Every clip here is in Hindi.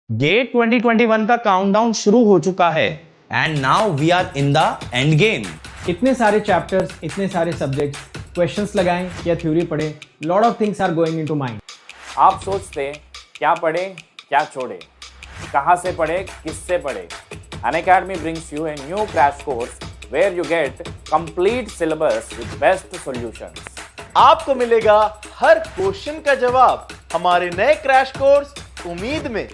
गेट 2021 का काउंटडाउन शुरू हो चुका है and now we are in the end game. इतने सारे चैप्टर्स, इतने सारे सब्जेक्ट्स, क्वेश्चंस लगाएं या थ्योरी पढ़ें, lot of things are going into mind. आप सोचते क्या पढ़े क्या छोड़े, कहाँ से पढ़े किससे पढ़े। Unacademy brings you a new crash course where you get complete syllabus with best solutions. आपको मिलेगा हर क्वेश्चन का जवाब हमारे नए क्रैश कोर्स उम्मीद में।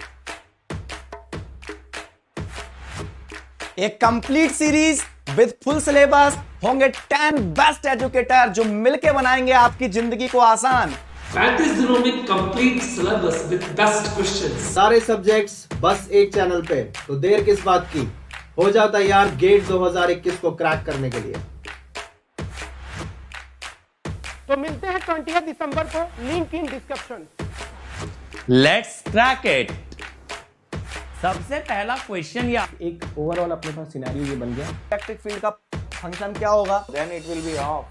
एक complete series with full syllabus, होंगे 10 बेस्ट एजुकेटर जो मिलके बनाएंगे आपकी जिंदगी को आसान। 35 दिनों में complete syllabus with best questions. सारे सब्जेक्ट्स बस एक चैनल पे, तो देर किस बात की, हो जाओ तैयार गेट 2021 को क्रैक करने के लिए। तो मिलते हैं 20 दिसंबर को, link in description. Let's crack it. सबसे पहला क्वेश्चन या एक ओवरऑल अपने पास सिनेरियो ये बन गया। इलेक्ट्रिक फील्ड का फंक्शन क्या होगा? Then it will be off.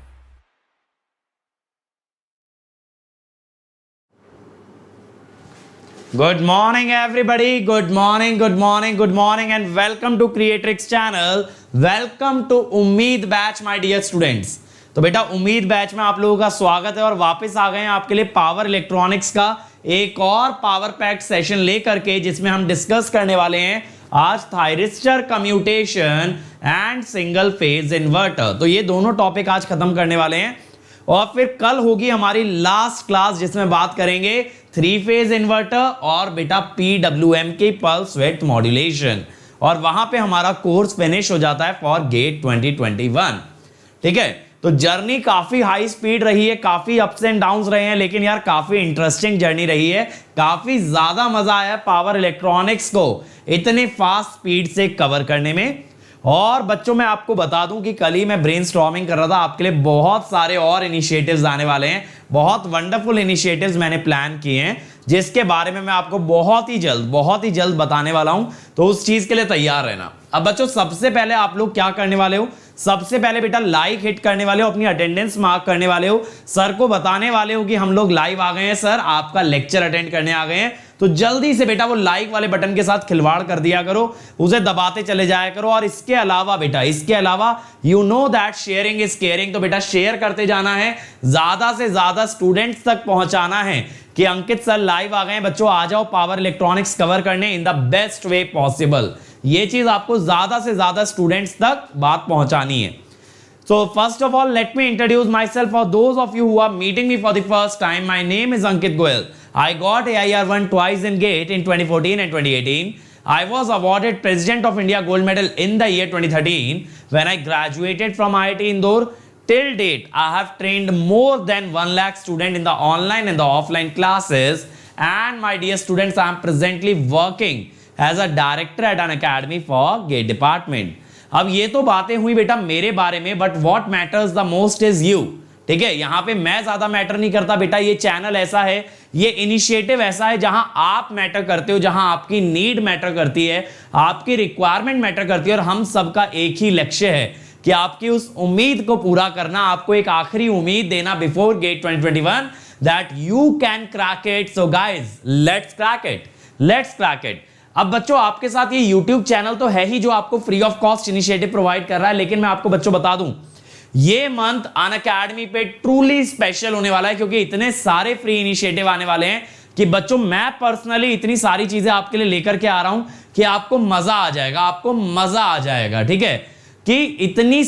Good morning everybody, good morning, good morning, good morning and welcome to Creatrix channel, welcome to Ummeed batch my dear students. तो बेटा उम्मीद बैच में आप लोगों का स्वागत है और वापस आ गए हैं आपके लिए पावर इलेक्ट्रॉनिक्स का एक और पावर पैक्ड सेशन लेकर के, जिसमें हम डिस्कस करने वाले हैं आज thyristor commutation and single phase inverter. तो ये दोनों टॉपिक आज खत्म करने वाले हैं और फिर कल होगी हमारी लास्ट क्लास जिसमें बात करेंगे 3 फेज इन्वर्टर और बेटा PWM की पल्स विड्थ मॉड्यूलेशन, और वहां पे हमारा कोर्स फिनिश हो जाता है फॉर गेट 2021। ठीक है, तो जर्नी काफी हाई स्पीड रही है, काफी अप्स एंड डाउन्स रहे हैं, लेकिन यार काफी इंटरेस्टिंग जर्नी रही है, काफी ज्यादा मजा आया पावर इलेक्ट्रॉनिक्स को इतने फास्ट स्पीड से कवर करने में। और बच्चों मैं आपको बता दूं कि कल ही मैं ब्रेनस्टॉर्मिंग कर रहा था, आपके लिए बहुत सारे और इनिशिएटिव्स आने वाले हैं, बहुत वंडरफुल इनिशिएटिव्स मैंने प्लान किए हैं जिसके बारे में मैं आपको बहुत ही जल्द बताने वाला हूं, तो उस चीज के लिए तैयार रहना। अब बच्चों सबसे पहले आप लोग क्या करने वाले हो, सबसे पहले बेटा लाइक हिट करने वाले हो, अपनी अटेंडेंस मार्क करने वाले हो, सर को बताने वाले हो कि हम लोग लाइव आ गए हैं, सर आपका लेक्चर अटेंड करने आ गए हैं। तो जल्दी से बेटा वो लाइक वाले बटन के साथ खिलवाड़ कर दिया करो, उसे दबाते चले जाया करो। और इसके अलावा बेटा, इसके अलावा you know that sharing is caring, तो बेटा शेयर करते जाना है, ज्यादा से ज्यादा स्टूडेंट्स तक पहुंचाना है कि अंकित सर लाइव आ गए हैं, बच्चों आ जाओ पावर इलेक्ट्रॉनिक्स कवर करने in the best way possible. ये चीज आपको ज्यादा से ज्यादा स्टूडेंट्स तक बात पहुंचानी है। So first of all, let me introduce myself for those of you who are meeting me for the first time. My name is Ankit Goyal. I got AIR1 twice in GATE in 2014 and 2018. I was awarded President of India Gold Medal in the year 2013 when I graduated from IIT Indore. Till date, I have trained more than 1 lakh students in the online and the offline classes. And my dear students, I am presently working as a director at an academy for GATE department. अब ये तो बातें हुई बेटा मेरे बारे में, but what matters the most is you. ठीक है, यहां पे मैं ज्यादा मैटर नहीं करता बेटा, ये चैनल ऐसा है, ये इनिशिएटिव ऐसा है जहां आप मैटर करते हो, जहां आपकी नीड मैटर करती है, आपकी रिक्वायरमेंट मैटर करती है, और हम सबका एक ही लक्ष्य है कि आपकी उस उम्मीद को पूरा करना, आपको एक आखिरी उम्मीद देना before GATE 2021 that you can crack it. So guys let's crack it, let's crack it. अब बच्चों आपके साथ ये YouTube चैनल तो है ही जो आपको free of cost initiative provide कर रहा है, लेकिन मैं आपको बच्चों बता दूं ये मंथ अनअकैडमी पे ट्रूली स्पेशल होने वाला है, क्योंकि इतने सारे फ्री इनिशिएटिव आने वाले हैं कि बच्चों मैं पर्सनली इतनी सारी चीजें आपके लिए लेकर के आ रहा हूं कि आपको मजा आ जाएगा, आपको मजा आ जाएगा। ठीक है, कि इतने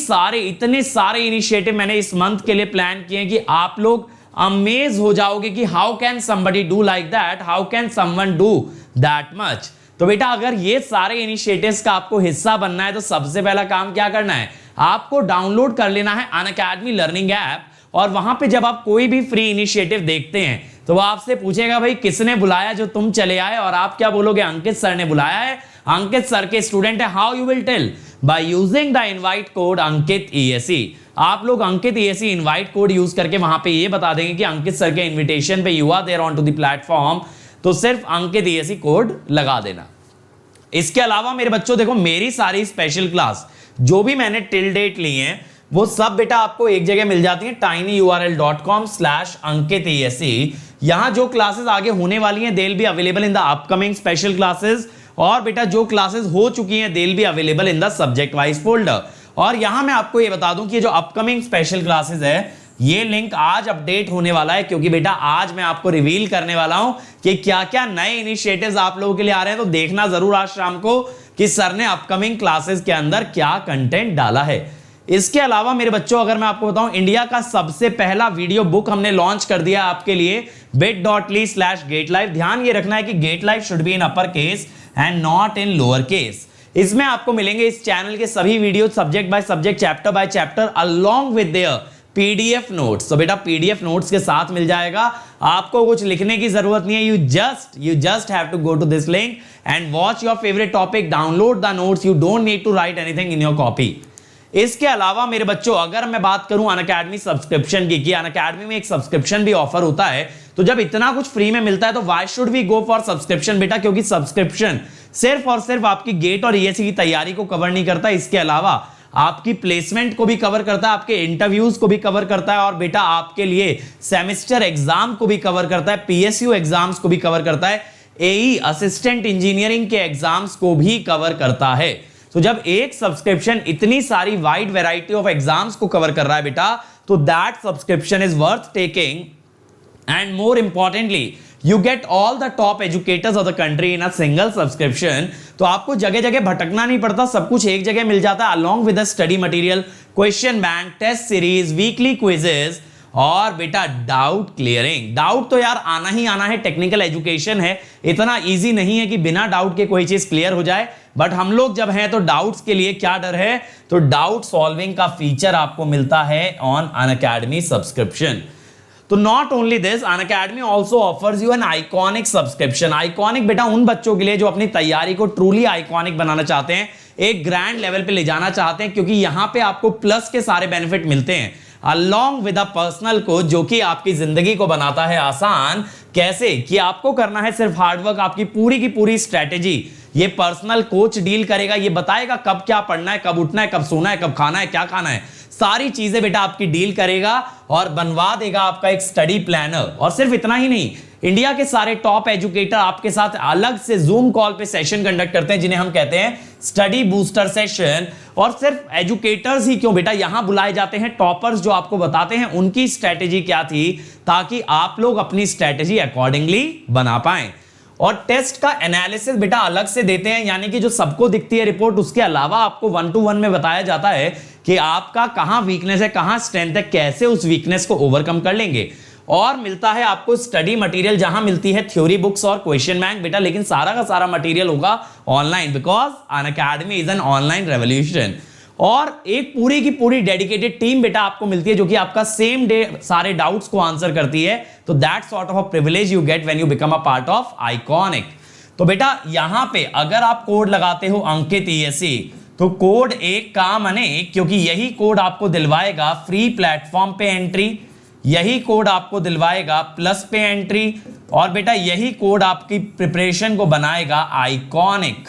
सारे इनिशिएटिव मैंने इस मंथ के लिए प्लान किए हैं कि आप लोग अमेज हो जाओगे कि how can somebody do like that, how can someone do that much. तो बेटा अगर ये सारे इनिशिएटिव्स का आपको हिस्सा बनना है तो सबसे पहला काम क्या करना है, आपको डाउनलोड कर लेना है अनअकैडमी लर्निंग ऐप, और वहां पे जब आप कोई भी फ्री इनिशिएटिव देखते हैं तो वो आपसे पूछेगा भाई किसने बुलाया जो तुम चले आए, और आप क्या बोलोगे अंकित सर ने बुलाया है, अंकित सर के स्टूडेंट है। How you will tell, by using the invite code Ankit ESE। आप लोग Ankit ESE invite code use करके वहां पे ये बता देंगे कि अंकित सर के इन्विटेशन पे you are there on to the platform, तो सिर्फ अंकित ESE कोड लगा देना। इसके अलावा मेरे बच्चों देखो, मेरी सारी स्पेशल क्लास जो भी मैंने टिल डेट ली हैं वो सब बेटा आपको एक जगह मिल जाती है, tinyurl.com/ankit यहां जो क्लासेस आगे होने वाली हैं they will be available in the upcoming special classes, और बेटा जो क्लासेस हो चुकी हैं they will be available in the subject wise folder. और यहां मैं आपको ये बता दूं कि जो अपकमिंग स्पेशल क्लासेस है ये लिंक आज अपडेट होने वाला है, क्योंकि बेटा आज मैं आपको रिवील करने वाला हूं कि क्या क्या नए इनिशिएटिव्स आप लोगों के लिए आ रहे हैं। तो देखना जरूर आज शाम को कि सर ने अपकमिंग क्लासेस के अंदर क्या कंटेंट डाला है। इसके अलावा मेरे बच्चों अगर मैं आपको बताऊं, इंडिया का सबसे पहला वीडियो बुक हमने लॉन्च कर दिया आपके लिए bit.ly/GateLive। ध्यान ये रखना है कि GateLive should be in upper case and not in lower case. इसमें आपको मिलेंगे इस चैनल के सभी video subject by subject, chapter by chapter, along with their PDF notes. तो बेटा पीडीएफ नोट्स के साथ मिल जाएगा, आपको कुछ लिखने की जरूरत नहीं है। You just have to go to this link and watch your favourite topic, download the notes, you don't need to write anything in your copy. इसके अलावा मेरे बच्चों अगर मैं बात करूं अनअकैडमी सब्सक्रिप्शन की, अनअकैडमी में एक सब्सक्रिप्शन भी ऑफर होता है, तो जब इतना कुछ फ्री में मिलता है तो why should we go for subscription बेटा, क्योंकि सब्सक्रिप्शन सिर्फ और सिर्फ आपकी गेट और ईएससी की तैयारी को कवर नहीं करता, इसके अलावा आपकी प्लेसमेंट को भी कवर करता है, आपके इंटरव्यूज को भी कवर करता है, और बेटा आपके लिए सेमेस्टर एग्जाम को भी कवर करता है, पीएसयू एग्जाम्स को भी कवर करता है, एई असिस्टेंट इंजीनियरिंग के एग्जाम्स को भी कवर करता है। तो जब एक सब्सक्रिप्शन इतनी सारी वाइड वैरायटी ऑफ एग्जाम्स को कवर कर रहा है बेटा, तो that subscription is worth taking, and more importantly you get all the top educators of the country in a single subscription। तो आपको जगह जगह भटकना नहीं पड़ता, सब कुछ एक जगह मिल जाता है, along with the study material, question bank, test series, weekly quizzes और बेटा डाउट क्लियरिंग। डाउट तो यार आना ही आना है, टेक्निकल एजुकेशन है, इतना इजी नहीं है कि बिना डाउट के कोई चीज क्लियर हो जाए, बट हम लोग जब हैं तो डाउट्स के लिए क्या डर है, तो डाउट सॉल्विंग का फीचर आपको मिलता है ऑन अनअकैडमी सब्सक्रिप्शन। तो not only this, Unacademy also offers you an iconic subscription. Iconic बेटा उन बच्चों के लिए जो अपनी तैयारी को ट्रूली आइकॉनिक बनाना चाहते हैं, एक ग्रैंड लेवल पे ले जाना चाहते हैं, क्योंकि यहां पे आपको प्लस के सारे बेनिफिट मिलते हैं along with a personal coach, जो कि आपकी जिंदगी को बनाता है आसान। कैसे कि आपको करना है सिर्फ हार्डवर्क, आपकी पूरी की पूरी स्ट्रेटेजी ये पर्सनल कोच डील करेगा, ये बताएगा कब क्या पढ़ना है, कब उठना है, कब सोना है, कब खाना है, क्या खाना है, सारी चीजें बेटा आपकी डील करेगा और बनवा देगा आपका एक स्टडी प्लानर। और सिर्फ इतना ही नहीं, इंडिया के सारे टॉप एजुकेटर आपके साथ अलग से जूम कॉल पे सेशन कंडक्ट करते हैं, जिन्हें हम कहते हैं स्टडी बूस्टर सेशन। और सिर्फ एजुकेटर्स ही क्यों बेटा, यहां बुलाए जाते हैं टॉपर्स जो आपको बताते हैं उनकी स्ट्रेटेजी क्या थी, ताकि आप लोग अपनी स्ट्रेटेजी अकॉर्डिंगली बना पाएं। और टेस्ट का एनालिसिस बेटा अलग से देते हैं, यानी कि जो सबको दिखती है रिपोर्ट, उसके अलावा आपको 1-to-1 में बताया जाता है कि आपका कहां वीकनेस है, कहां स्ट्रेंथ है, कैसे उस वीकनेस को ओवरकम कर लेंगे। और मिलता है आपको स्टडी मटेरियल, जहां मिलती है थ्योरी बुक्स और क्वेश्चन बैंक बेटा, लेकिन सारा का सारा मटेरियल होगा online, because Unacademy is an online revolution. और एक पूरी की पूरी डेडिकेटेड टीम बेटा आपको मिलती है, जो कि आपका सेम डे सारे डाउट्स को आंसर करती है। तो that sort of a privilege you get when you become a part of iconic. तो बेटा यहां पे अगर आप कोड लगाते हो अंकित ESE, तो कोड एक काम अनेक, क्योंकि यही कोड आपको दिलवाएगा फ्री प्लेटफॉर्म पे एंट्री, यही कोड आपको दिलवाएगा प्लस पे एंट्री, और बेटा यही कोड आपकी प्रिपरेशन को बनाएगा आइकॉनिक।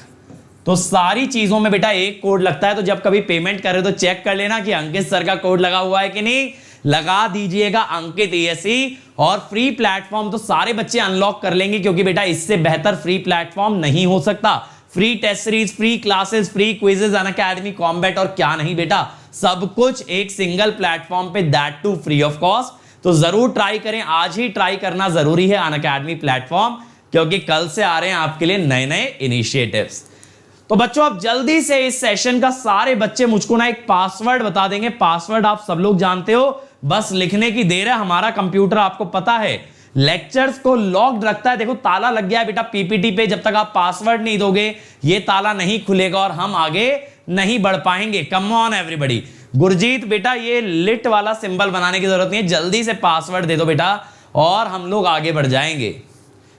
तो सारी चीजों में बेटा एक कोड लगता है, तो जब कभी पेमेंट करे तो चेक कर लेना कि अंकित सर का कोड लगा हुआ है कि नहीं, लगा दीजिएगा अंकित ESE। और फ्री प्लेटफॉर्म तो सारे बच्चे अनलॉक कर लेंगे, क्योंकि बेटा इससे बेहतर फ्री प्लेटफॉर्म नहीं हो सकता। Free test series, free classes, free quizzes, Unacademy combat और क्या नहीं बेटा, सब कुछ एक सिंगल प्लेटफॉर्म पे, that too free of cost. तो जरूर ट्राई करें, आज ही ट्राई करना जरूरी है अनअकैडमी प्लेटफॉर्म, क्योंकि कल से आ रहे हैं आपके लिए नए नए इनिशिएटिव्स। तो बच्चों अब जल्दी से इस सेशन का सारे बच्चे मुझको ना एक पासवर्ड बता देंगे। पासवर्ड आप सब लोग जानते हो, बस लिखने की देर है। हमारा कंप्यूटर आपको पता है लेक्चर्स को लॉक्ड रखता है, देखो ताला लग गया है बेटा पीपीटी पे। जब तक आप पासवर्ड नहीं दोगे ये ताला नहीं खुलेगा और हम आगे नहीं बढ़ पाएंगे। कम ऑन एवरीबॉडी। गुरजीत बेटा ये लिट वाला सिंबल बनाने की जरूरत नहीं है, जल्दी से पासवर्ड दे दो बेटा और हम लोग आगे बढ़ जाएंगे।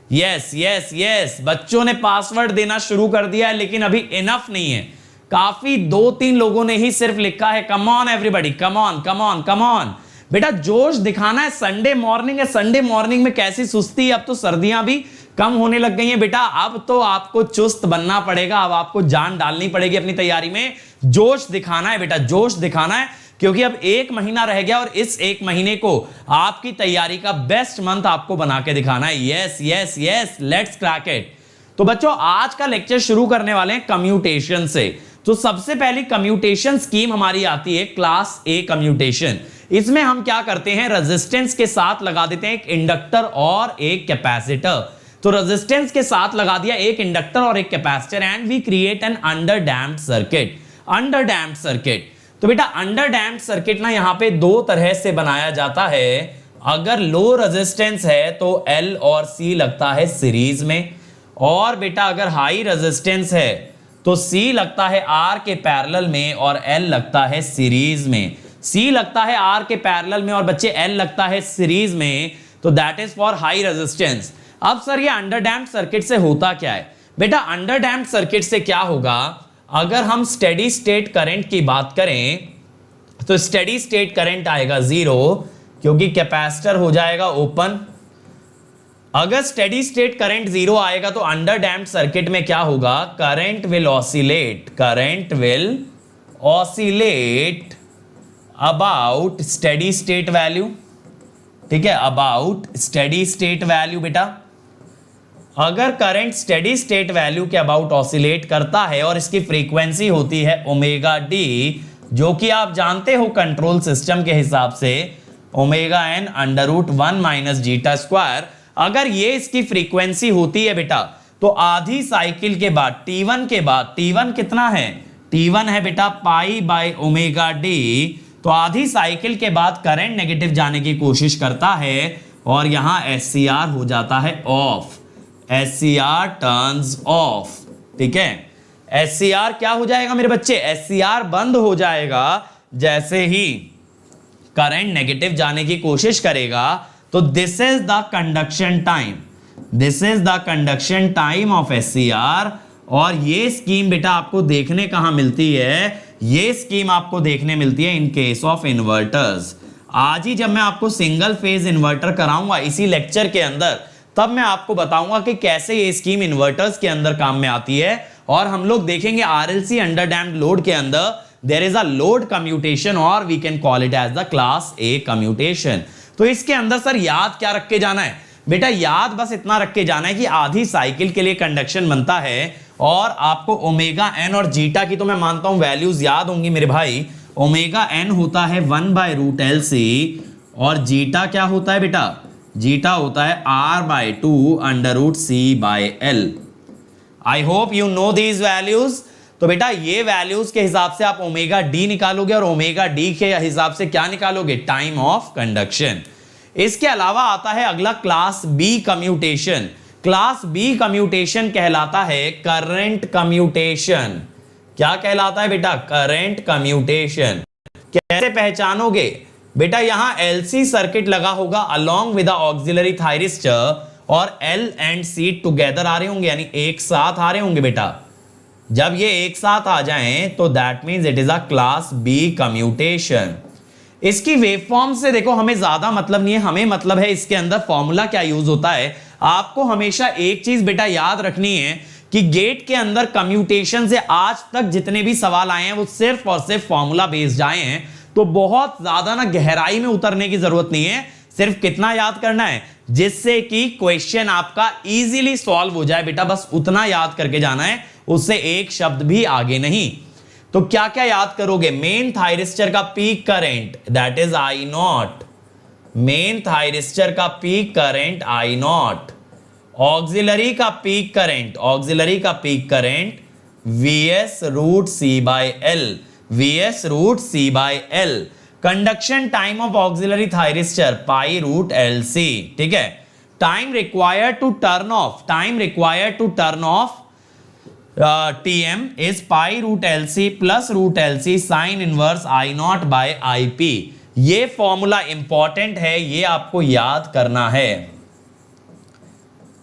यस यस यस, बच्चों ने पासवर्ड देना शुरू कर दिया है, लेकिन अभी इनफ नहीं है, काफी 2-3 लोगों ने ही सिर्फ लिखा है। कम on everybody, come on come on come on बेटा, जोश दिखाना है। संडे मॉर्निंग है, संडे मॉर्निंग में कैसी सुस्ती, अब तो सर्दियां भी कम होने लग गई हैं बेटा, अब तो आपको चुस्त बनना पड़ेगा, अब आपको जान डालनी पड़ेगी अपनी तैयारी में। जोश दिखाना है बेटा, जोश दिखाना है। क्योंकि अब एक महीना रह गया और इस एक महीने को आपकी तैयारी का बेस्ट मंथ आपको बना के दिखाना है। Yes yes yes, let's crack it. तो बच्चों आज का लेक्चर शुरू करने वाले हैं कम्यूटेशन से। तो सबसे पहली कम्यूटेशन स्कीम हमारी आती है क्लास ए कम्यूटेशन। इसमें हम क्या करते हैं, रेजिस्टेंस के साथ लगा देते हैं एक इंडक्टर और एक कैपेसिटर। तो रेजिस्टेंस के साथ लगा दिया एक इंडक्टर और एक capacitor and we create an under damped circuit. Under damped circuit, तो बेटा अंडर डैम्प्ड सर्किट ना यहां पे दो तरह से बनाया जाता है। अगर लो रेजिस्टेंस है तो L और C लगता है सीरीज में, और बेटा अगर हाई रेजिस्टेंस है तो C लगता है R के पैरेलल में और L लगता है सीरीज में। C लगता है R के पैरेलल में और बच्चे L लगता है सीरीज में, तो that is for high resistance. अब सर ये अंडर डैम्प्ड सर्किट से होता क्या है? बेटा अंडर डैम्प्ड सर्किट से क्या होगा, अगर हम स्टेडी स्टेट करंट की बात करें तो स्टेडी स्टेट करंट आएगा 0, क्योंकि कैपेसिटर हो जाएगा ओपन। अगर स्टेडी स्टेट करंट 0 आएगा तो अंडर डैम्प्ड सर्किट में क्या होगा, current will oscillate, current will oscillate about steady state value. ठीक है, अबाउट स्टेडी स्टेट वैल्यू। बेटा अगर करंट स्टेडी स्टेट वैल्यू के अबाउट ऑसिलेट करता है और इसकी फ्रीक्वेंसी होती है ओमेगा डी, जो कि आप जानते हो कंट्रोल सिस्टम के हिसाब से omega n under root 1 minus zeta square, अगर ये इसकी फ्रीक्वेंसी होती है बेटा, तो आधी साइकिल के बाद T1 के बाद, T1 कितना है, T1 है बेटा पाई बाय ओमेगा डी, तो आधी साइकिल के बाद करंट नेगेटिव जाने की कोशिश करता है और यहां SCR हो जाता है ऑफ। SCR turns of. ठीक है, SCR क्या हो जाएगा मेरे बच्चे, SCR बंद हो जाएगा जैसे ही करंट नेगेटिव जाने की कोशिश करेगा। तो this is the conduction time, this is the conduction time of SCR। और ये स्कीम बेटा आपको देखने कहां मिलती है, ये स्कीम आपको देखने मिलती है इन केस ऑफ इन्वर्टर्स। आज ही जब मैं आपको सिंगल फेज इन्वर्टर कराऊंगा इसी लेक्चर के अंदर, तब मैं आपको बताऊंगा कि कैसे ये स्कीम इन्वर्टर्स के अंदर काम में आती है। और हम लोग देखेंगे RLC अंडर डैम्प्ड लोड के अंदर there is a load commutation और we can call it as the class A commutation. तो इसके अंदर सर याद क्या रख के जाना है बेटा, याद बस इतना रख के जाना है कि आधी साइकिल के लिए कंडक्शन बनता है और आपको ओमेगा एन और जीटा की तो मैं मानता हूं वैल्यूज याद होंगी मेरे भाई। ओमेगा एन होता है 1/√LC और जीटा क्या होता है बेटा, जीटा होता है R/2 √C/L। I hope you know these values. तो बेटा ये वैल्यूज के हिसाब से आप ओमेगा डी निकालोगे और ओमेगा डी के हिसाब से क्या निकालोगे, टाइम ऑफ कंडक्शन। इसके अलावा आता है अगला class B commutation. Class B commutation कहलाता है करंट कम्यूटेशन। क्या कहलाता है बेटा, करंट कम्यूटेशन। कैसे पहचानोगे बेटा, यहां LC सर्किट लगा होगा along with the auxiliary thyristor और L एंड C टुगेदर आ रहे होंगे, यानी एक साथ आ रहे होंगे बेटा। जब ये एक साथ आ जाएं तो that means it is a class B commutation. इसकी वेवफॉर्म से देखो हमें ज्यादा मतलब नहीं है, हमें मतलब है इसके अंदर फॉर्मूला क्या यूज होता है। आपको हमेशा एक चीज बेटा याद रखनी है कि गेट के अंदर कम्यूटेशन से आज तक जितने भी सवाल आए हैं वो सिर्फ और सिर्फ फॉर्मूला बेस्ड आए हैं। तो बहुत ज्यादा ना गहराई में उतरने की जरूरत नहीं है, सिर्फ कितना याद करना है जिससे कि क्वेश्चन आपका इजीली सॉल्व हो जाए बेटा, बस उतना याद करके जाना है, उससे एक शब्द भी आगे नहीं। तो क्या क्या याद करोगे, मेन थायरिस्टर का peak current that is I0, main thyristor का पीक करंट I0, ऑक्सिलरी का पीक करंट, ऑक्सिलरी का peak current VS√C/L, VS√C/L। Conduction time of auxiliary thyristor π√LC। ठीक है, time required to turn off, time required to turn off TM is π√LC plus √LC sin inverse I0/IP। ये फॉर्मूला इंपॉर्टेंट है, ये आपको याद करना है।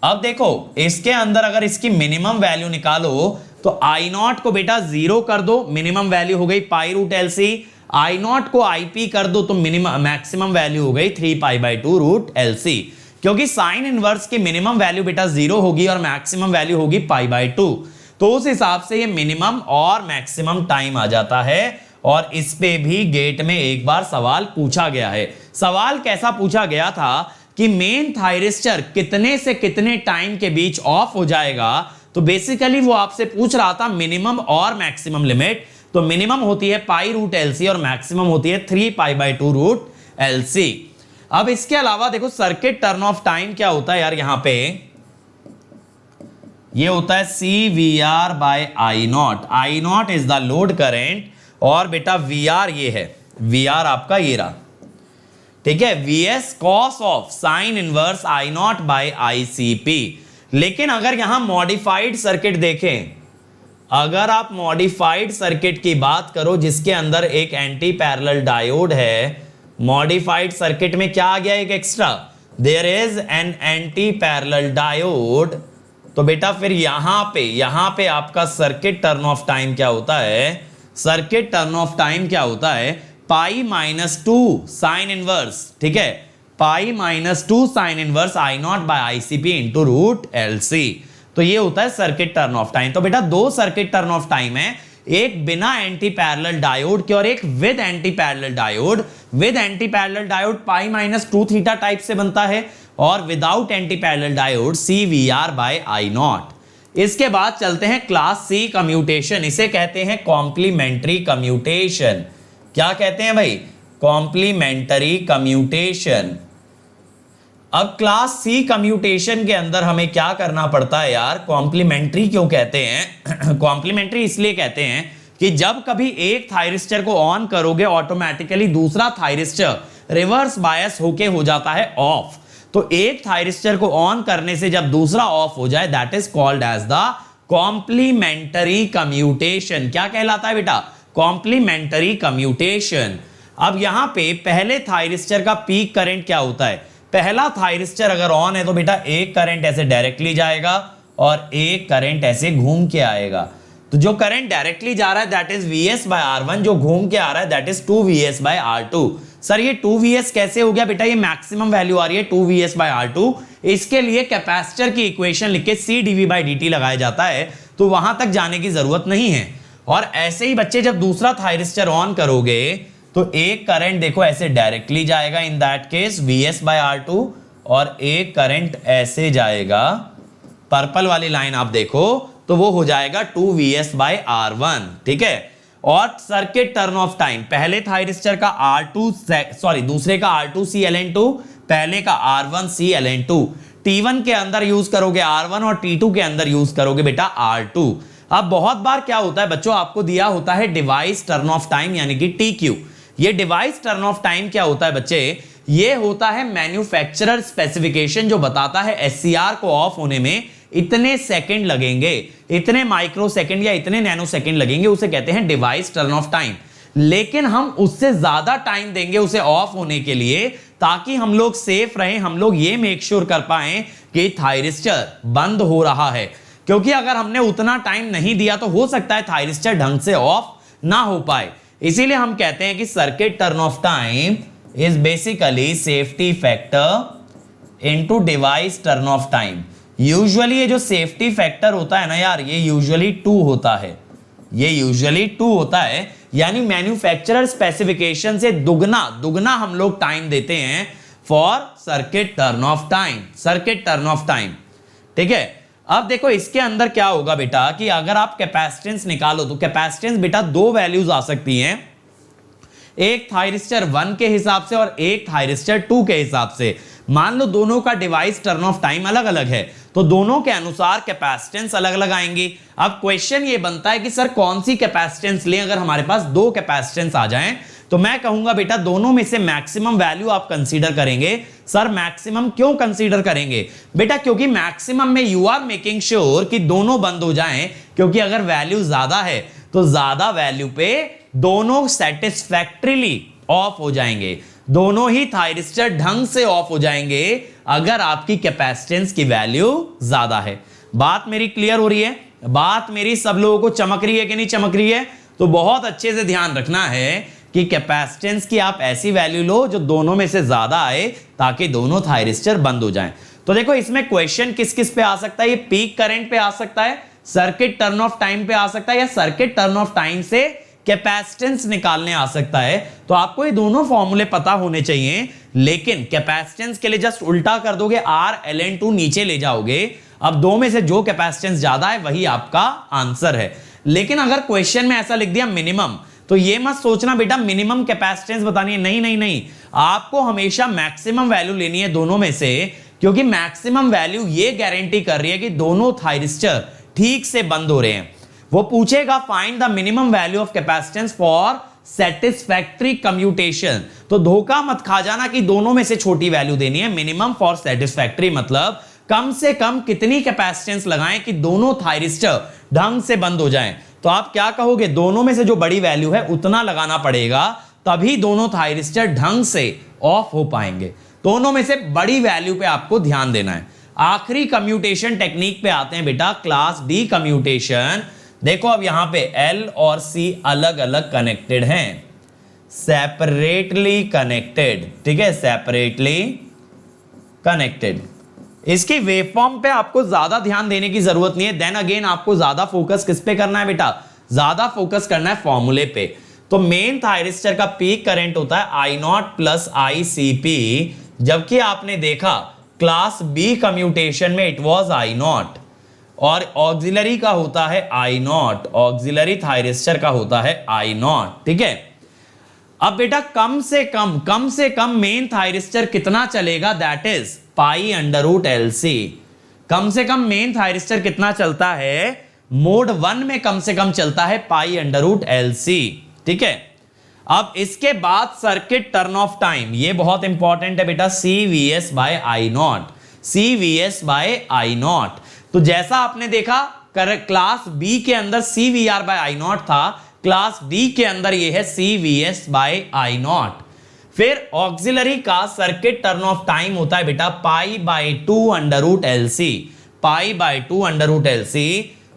अब देखो इसके अंदर अगर इसकी मिनिमम वैल्यू निकालो तो I0 को बेटा 0 कर दो, मिनिमम वैल्यू हो गई π√LC। I0 को IP कर दो तो मिनिमम मैक्सिमम वैल्यू हो गई 3π/2 √LC, क्योंकि साइन इनवर्स की मिनिमम वैल्यू बेटा 0 होगी और मैक्सिमम वैल्यू होगी π/2। तो उस हिसाब से ये मिनिमम और मैक्सिमम टाइम आ जाता है और इस पे भी गेट में एक बार सवाल पूछा गया है। सवाल कैसा पूछा गया था कि मेन थायरिस्टर कितने से कितने टाइम के बीच ऑफ हो जाएगा। तो बेसिकली वो आपसे पूछ रहा था मिनिमम और मैक्सिमम लिमिट। तो मिनिमम होती है पाई रूट एलसी और मैक्सिमम होती है 3π/2 रूट एलसी। अब इसके अलावा देखो सर्किट टर्न ऑफ टाइम क्या होता है यार, यहां पे ये होता है CVR/I0। I0 is the load current और बेटा VR ये है, VR आपका ये रहा, ठीक है, VS cos of sine inverse I0/ICP। लेकिन अगर यहां मॉडिफाइड सर्किट देखें, अगर आप मॉडिफाइड सर्किट की बात करो जिसके अंदर एक एंटी पैरेलल डायोड है, मॉडिफाइड सर्किट में क्या आ गया एक extra, there is an anti parallel diode. तो बेटा फिर यहां पे आपका सर्किट टर्न ऑफ टाइम क्या होता है, सर्किट टर्न ऑफ टाइम क्या होता है, π-2 साइन इनवर्स, ठीक है, π-2 sine inverse I0/ICP into root LC। तो ये होता है सर्किट टर्न ऑफ टाइम। तो बेटा दो सर्किट टर्न ऑफ टाइम है, एक बिना एंटी पैरेलल डायोड के और एक with anti parallel diode. With anti parallel diode π-2 theta type से बनता है और without anti parallel diode CVR/I0। इसके बाद चलते हैं क्लास C कम्यूटेशन, इसे कहते हैं कॉम्प्लीमेंट्री कम्यूटेशन। क्या कहते हैं भाई, कॉम्प्लीमेंट्री कम्यूटेशन। अब क्लास C कम्यूटेशन के अंदर हमें क्या करना पड़ता है यार, कॉम्प्लीमेंट्री क्यों कहते हैं कॉम्प्लीमेंट्री इसलिए कहते हैं कि जब कभी एक थायरिस्टर को ऑन करोगे ऑटोमेटिकली दूसरा थायरिस्टर रिवर्स बायस होके हो जाता है ऑफ। तो एक थायरिस्टर को ऑन करने से जब दूसरा ऑफ हो जाए, that is called as the complementary commutation. क्या कहलाता है बेटा, कॉम्प्लीमेंट्री कम्यूटेशन। अब यहां पे पहले थायरिस्टर का पीक करंट क्या होता है, पहला थायरिस्टर अगर ऑन है तो बेटा एक करंट ऐसे डायरेक्टली जाएगा और एक करंट ऐसे घूम के आएगा। तो जो करंट डायरेक्टली जा रहा है दैट इज VS/R1, जो घूम के आ रहा है दैट इज 2VS/R2। सर ये 2VS कैसे हो गया बेटा, ये मैक्सिमम वैल्यू आ रही है 2VS/R2। इसके लिए कैपेसिटर की इक्वेशन लिख के CdV/dt लगाया जाता है, तो वहां तक जाने की जरूरत नहीं है। और ऐसे ही बच्चे जब दूसरा थायरिस्टर ऑन करोगे तो एक करंट देखो ऐसे डायरेक्टली जाएगा, इन दैट केस VS/R2, और एक करंट ऐसे जाएगा, पर्पल वाली लाइन आप देखो तो वो हो जाएगा 2VS/R1, ठीक है। और सर्किट टर्न ऑफ टाइम, पहले थायरिस्टर का दूसरे का R2ClN2, पहले का R1ClN2। T1 के अंदर यूज करोगे R1 और T2 के अंदर यूज करोगे बेटा R2। अब बहुत बार क्या होता है बच्चों, आपको दिया होता है डिवाइस टर्न ऑफ टाइम यानी कि TQ। ये डिवाइस टर्न ऑफ टाइम क्या होता है बच्चे, ये होता है मैन्युफैक्चरर स्पेसिफिकेशन जो बताता है SCR को ऑफ होने में इतने सेकंड लगेंगे, इतने माइक्रो सेकंड या इतने नैनो सेकंड लगेंगे, उसे कहते हैं डिवाइस टर्न ऑफ टाइम। लेकिन हम उससे ज्यादा टाइम देंगे उसे ऑफ होने के लिए ताकि हम लोग सेफ रहें, हम लोग ये मेक श्योर कर पाए कि थायरिस्टर बंद हो रहा है। क्योंकि अगर हमने उतना टाइम नहीं दिया तो हो सकता है थायरिस्टर ढंग से ऑफ ना हो पाए। इसीलिए हम कहते हैं कि circuit turn off time is basically safety factor into device turn off time. Usually ये जो सेफ्टी फैक्टर होता है ना यार, ये यूजुअली 2 होता है, ये यूजुअली 2 होता है, यानी मैन्युफैक्चरर स्पेसिफिकेशन से दुगना हम लोग टाइम देते हैं for circuit turn off time, circuit turn off time, ठीक है। अब देखो इसके अंदर क्या होगा बेटा कि अगर आप कैपेसिटेंस निकालो तो कैपेसिटेंस बेटा दो वैल्यूज आ सकती हैं, एक थायरिस्टर 1 के हिसाब से और एक थायरिस्टर 2 के हिसाब से। मान लो दोनों का डिवाइस टर्न ऑफ टाइम अलग अलग है तो दोनों के अनुसार कैपेसिटेंस अलग अलग आएंगी। अब क्वेश्चन ये बनता है कि सर कौन सी कैपेसिटेंस लें। अगर हमारे पास दो कैपेसिटेंस आ जाएं तो मैं कहूंगा बेटा दोनों में से मैक्सिमम वैल्यू आप कंसीडर करेंगे। सर मैक्सिमम क्यों कंसीडर करेंगे बेटा, क्योंकि मैक्सिमम में यू आर मेकिंग श्योर कि दोनों बंद हो जाएं, क्योंकि अगर वैल्यू ज्यादा है तो ज्यादा वैल्यू पे दोनों सेटिस्फैक्टरीली ऑफ हो जाएंगे, दोनों ही थायरिस्टर ढंग से ऑफ हो जाएंगे अगर आपकी कैपेसिटेंस की वैल्यू ज्यादा है। बात मेरी क्लियर हो रही है, बात मेरी सब लोगों को चमक रही है कि नहीं चमक रही है? तो बहुत अच्छे से ध्यान रखना है कि कैपेसिटेंस की आप ऐसी वैल्यू लो जो दोनों में से ज्यादा आए ताकि दोनों थायरिस्टर बंद हो जाएं। तो देखो इसमें क्वेश्चन किस किस पे आ सकता है, ये पीक करंट पे आ सकता है, सर्किट टर्न ऑफ टाइम पे आ सकता है, या सर्किट टर्न ऑफ टाइम से कैपेसिटेंस निकालने आ सकता है। तो आपको ये दोनों फॉर्मूले पता होने चाहिए, लेकिन कैपेसिटेंस के लिए जस्ट उल्टा कर दोगे, RlN2 नीचे ले जाओगे। अब दो में से जो कैपेसिटेंस ज्यादा है वही आपका आंसर है। लेकिन अगर क्वेश्चन में ऐसा लिख दिया मिनिमम, तो ये मत सोचना बेटा मिनिमम कैपेसिटेंस बतानी है, नहीं नहीं नहीं, आपको हमेशा मैक्सिमम वैल्यू लेनी है दोनों में से, क्योंकि मैक्सिमम वैल्यू ये गारंटी कर रही है कि दोनों थायरिस्टर ठीक से बंद हो रहे हैं। वो पूछेगा find the minimum value of capacitance for satisfactory commutation. तो धोखा मत खा जाना कि दोनों में से छोटी वैल्यू देनी है। मिनिमम फॉर सेटिस्फैक्टरी मतलब कम से कम कितनी कैपेसिटेंस लगाएं कि दोनों थायरिस्टर ढंग से बंद हो जाएं। तो आप क्या कहोगे, दोनों में से जो बड़ी वैल्यू है उतना लगाना पड़ेगा, तभी दोनों थायरिस्टर ढंग से ऑफ हो पाएंगे। दोनों में से बड़ी वैल्यू पे आपको ध्यान देना है। आखिरी कम्यूटेशन टेक्निक पे आते हैं बेटा, क्लास डी कम्यूटेशन। देखो अब यहां पे L और C अलग अलग कनेक्टेड हैं, सेपरेटली कनेक्टेड, ठीक है, सेपरेटली कनेक्टेड। इसकी वेवफॉर्म पे आपको ज्यादा ध्यान देने की जरूरत नहीं है। देन अगेन आपको ज्यादा फोकस किस पे करना है बेटा, ज्यादा फोकस करना है फॉर्मूले पे। तो मेन थायरिस्टर का पीक करंट होता है I0 प्लस ICP, जबकि आपने देखा क्लास बी कम्यूटेशन में इट वाज I0, और ऑक्सिलरी का होता है I0, ऑक्सिलरी थायरिस्टर का होता है I0, ठीक है। अब बेटा कम से कम मेन थायरिस्टर कितना चलेगा, दैट इज π√LC। कम से कम मेन थायरिस्टर कितना चलता है, मोड 1 में कम से कम चलता है π√LC, ठीक है। अब इसके बाद सर्किट टर्न ऑफ टाइम, ये बहुत इंपॉर्टेंट है बेटा, CVS/I0, CVS/I0। तो जैसा आपने देखा क्लास बी के अंदर CVR/I0 था, क्लास डी के अंदर ये है CVS/I0। फिर ऑक्सिलरी का सर्किट टर्न ऑफ टाइम होता है बेटा π/2√LC, π/2√LC।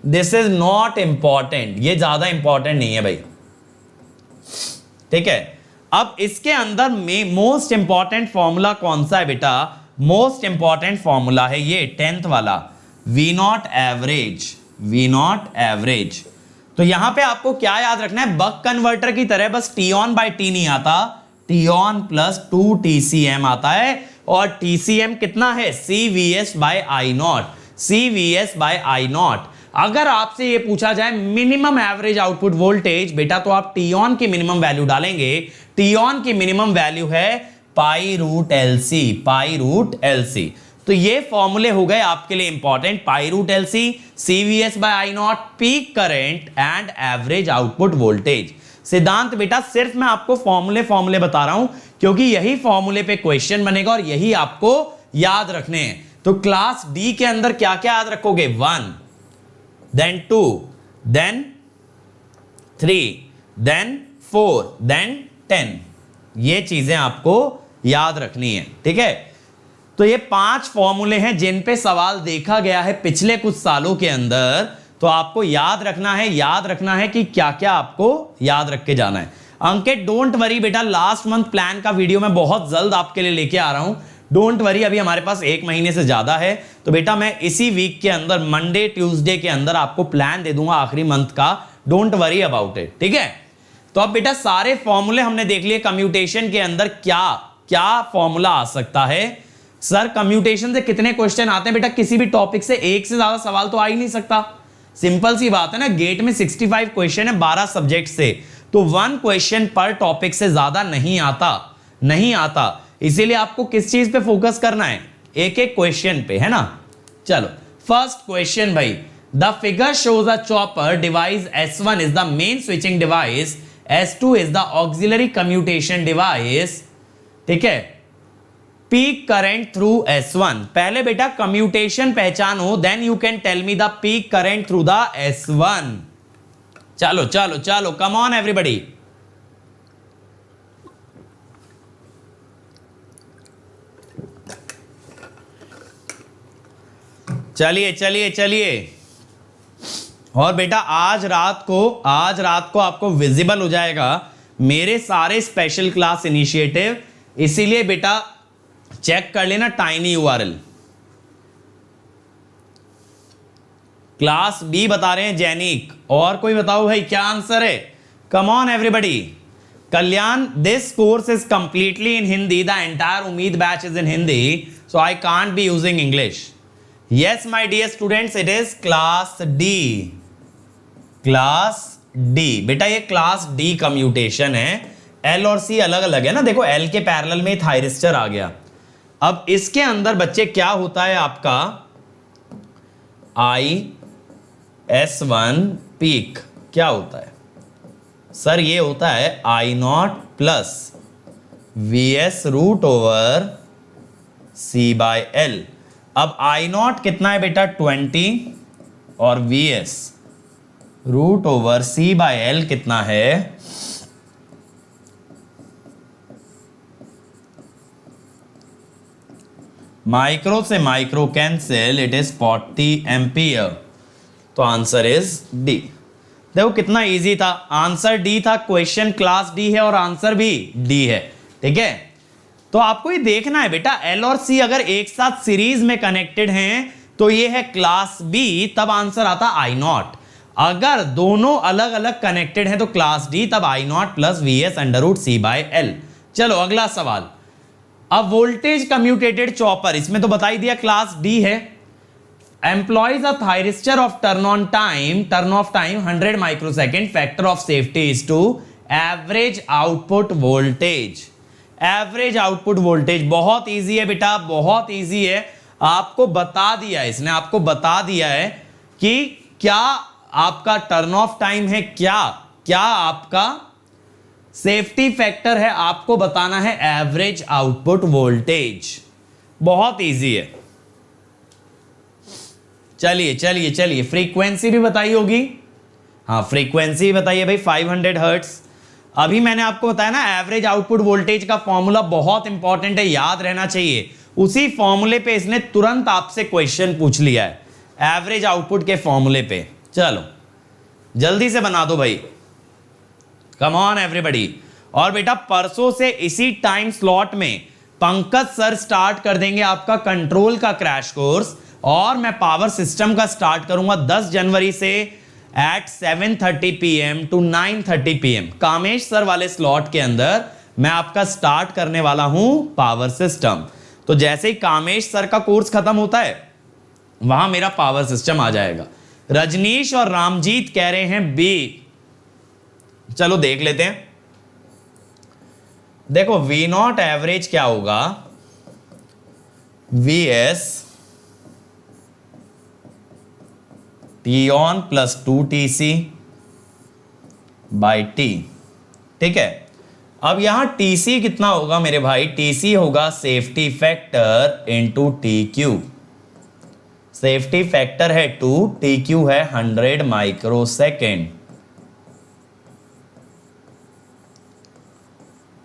This is not important, ये ज्यादा इंपॉर्टेंट नहीं है भाई, ठीक है। अब इसके अंदर में मोस्ट इंपॉर्टेंट फॉर्मूला कौन सा है बेटा, मोस्ट इंपॉर्टेंट फॉर्मूला है ये 10th वाला, V0 एवरेज, V0 एवरेज। तो यहां पे आपको क्या याद रखना है, बक कन्वर्टर की तरह बस T(on/T) नहीं आता, T(on + 2TCM आता है, और TCM कितना है, CVS/I0, CVS/I0। अगर आपसे ये पूछा जाए मिनिमम एवरेज आउटपुट वोल्टेज बेटा, तो आप T(on की मिनिमम वैल्यू डालेंगे। T(on की मिनिमम वैल्यू है π√LC, π√LC। तो ये फॉर्मूले हो गए आपके लिए important, π√LC, CVS/I0, peak current and average output voltage. सिद्धांत बेटा सिर्फ मैं आपको फॉर्मूले बता रहा हूं, क्योंकि यही फॉर्मूले पे क्वेश्चन बनेगा और यही आपको याद रखने हैं। तो क्लास डी के अंदर क्या क्या याद रखोगे, 1, then 2, then 3, then 4, then 10। ये चीजें आपको याद रखनी है, ठीक है। तो ये 5 फॉर्मूले हैं जिन पे सवाल देखा गया है पिछले कुछ सालों के अंदर। तो आपको याद रखना है कि क्या क्या आपको याद रख के जाना है। अंकित डोंट वरी बेटा, लास्ट मंथ प्लान का वीडियो मैं बहुत जल्द आपके लिए लेके आ रहा हूं, डोंट वरी। अभी हमारे पास 1 महीने से ज्यादा है, तो बेटा मैं इसी वीक के अंदर मंडे ट्यूसडे के अंदर आपको प्लान दे दूंगा आखिरी मंथ का, डोंट वरी अबाउट इट, ठीक है। तो अब बेटा सारे फॉर्मूले हमने देख लिए, कम्यूटेशन के अंदर क्या क्या फॉर्मूला आ सकता है। सर कम्यूटेशन से कितने क्वेश्चन आते हैं बेटा, किसी भी टॉपिक से एक से ज्यादा सवाल तो आ ही नहीं सकता, सिंपल सी बात है ना। गेट में 65 क्वेश्चन है 12 सब्जेक्ट से, तो 1 क्वेश्चन पर टॉपिक से ज्यादा नहीं आता। इसीलिए आपको किस चीज पे फोकस करना है, एक एक क्वेश्चन पे, है ना। चलो फर्स्ट क्वेश्चन भाई, the figure shows a chopper device S1 is the main switching device, S2 is the auxiliary commutation device, ठीक है। पीक करंट थ्रू S1, पहले बेटा कम्यूटेशन पहचानो, then you can tell me the peak current through the S1। चलो कम ऑन एवरीबॉडी। चलिए और बेटा आज रात को आपको विजिबल हो जाएगा मेरे सारे स्पेशल क्लास इनिशिएटिव, इसीलिए बेटा चेक कर लेना टाइनी URL। क्लास बी बता रहे हैं जैनिक, और कोई बताओ भाई क्या आंसर है, Come on everybody. Kalyan, this course is completely in Hindi. The entire Umeed batch is in Hindi. So I can't be using English. Yes, my dear students, it is class D. Class D. बेटा ये class D कम्यूटेशन है. L और C अलग अलग है ना. देखो L के पैरेलल में थायरिस्टर आ गया. अब इसके अंदर बच्चे क्या होता है आपका IS1 पीक क्या होता है सर? ये होता है I0 plus VS root over C/L. अब I0 कितना है बेटा 20 और VS रूट ओवर C/L कितना है? माइक्रो से micro cancel, it is 40 ampere. तो आंसर इज डी. देखो कितना इजी था. आंसर डी था. क्वेश्चन क्लास डी है और आंसर भी डी है. ठीक है, तो आपको ये देखना है बेटा एल और सी अगर एक साथ सीरीज में कनेक्टेड हैं तो ये है क्लास बी, तब आंसर आता I0. अगर दोनों अलग अलग कनेक्टेड हैं तो क्लास डी, तब I0 plus VS under root C/L. चलो अगला सवाल. अब वोल्टेज कम्यूटेटेड चॉपर, इसमें तो बता ही दिया क्लास डी है. Employs a thyristor of turn off time 100 microsecond. Factor of safety is two average output voltage. Average output voltage बहुत इजी है बेटा, बहुत इजी है. आपको बता दिया है इसने, आपको बता दिया है कि क्या आपका टर्न ऑफ टाइम है, क्या आपका सेफ्टी फैक्टर है. आपको बताना है एवरेज आउटपुट वोल्टेज. बहुत इजी है. चलिए फ्रीक्वेंसी भी बताई होगी. हाँ फ्रीक्वेंसी बताइए भाई 500 हर्ट्स. अभी मैंने आपको बताया ना एवरेज आउटपुट वोल्टेज का फॉर्मूला बहुत इंपॉर्टेंट है, याद रहना चाहिए. उसी फॉर्मूले पे इसने तुरंत आपसे क्वेश्चन पूछ लिया है, एवरेज आउटपुट के फॉर्मूले पे. चलो जल्दी से बना दो भाई. कम ऑन एवरीबॉडी. और बेटा परसों से इसी टाइम स्लॉट में पंकज सर स्टार्ट कर देंगे आपका कंट्रोल का क्रैश कोर्स, और मैं पावर सिस्टम का स्टार्ट करूंगा 10 जनवरी से at 7:30 PM to 9:30 PM. Kamesh sir वाले स्लॉट के अंदर मैं आपका स्टार्ट करने वाला हूं पावर सिस्टम. तो जैसे ही कामेश सर का कोर्स खत्म होता है वहां मेरा पावर सिस्टम आ जाएगा. रजनीश और रामजीत कह रहे हैं बी. चलो देख लेते हैं. देखो V0 एवरेज क्या होगा, VS T on plus 2TC by T. ठीक है, अब यहां TC कितना होगा मेरे भाई? TC होगा safety factor into TQ. Safety factor है 2, TQ है 100 माइक्रोसेकेंड.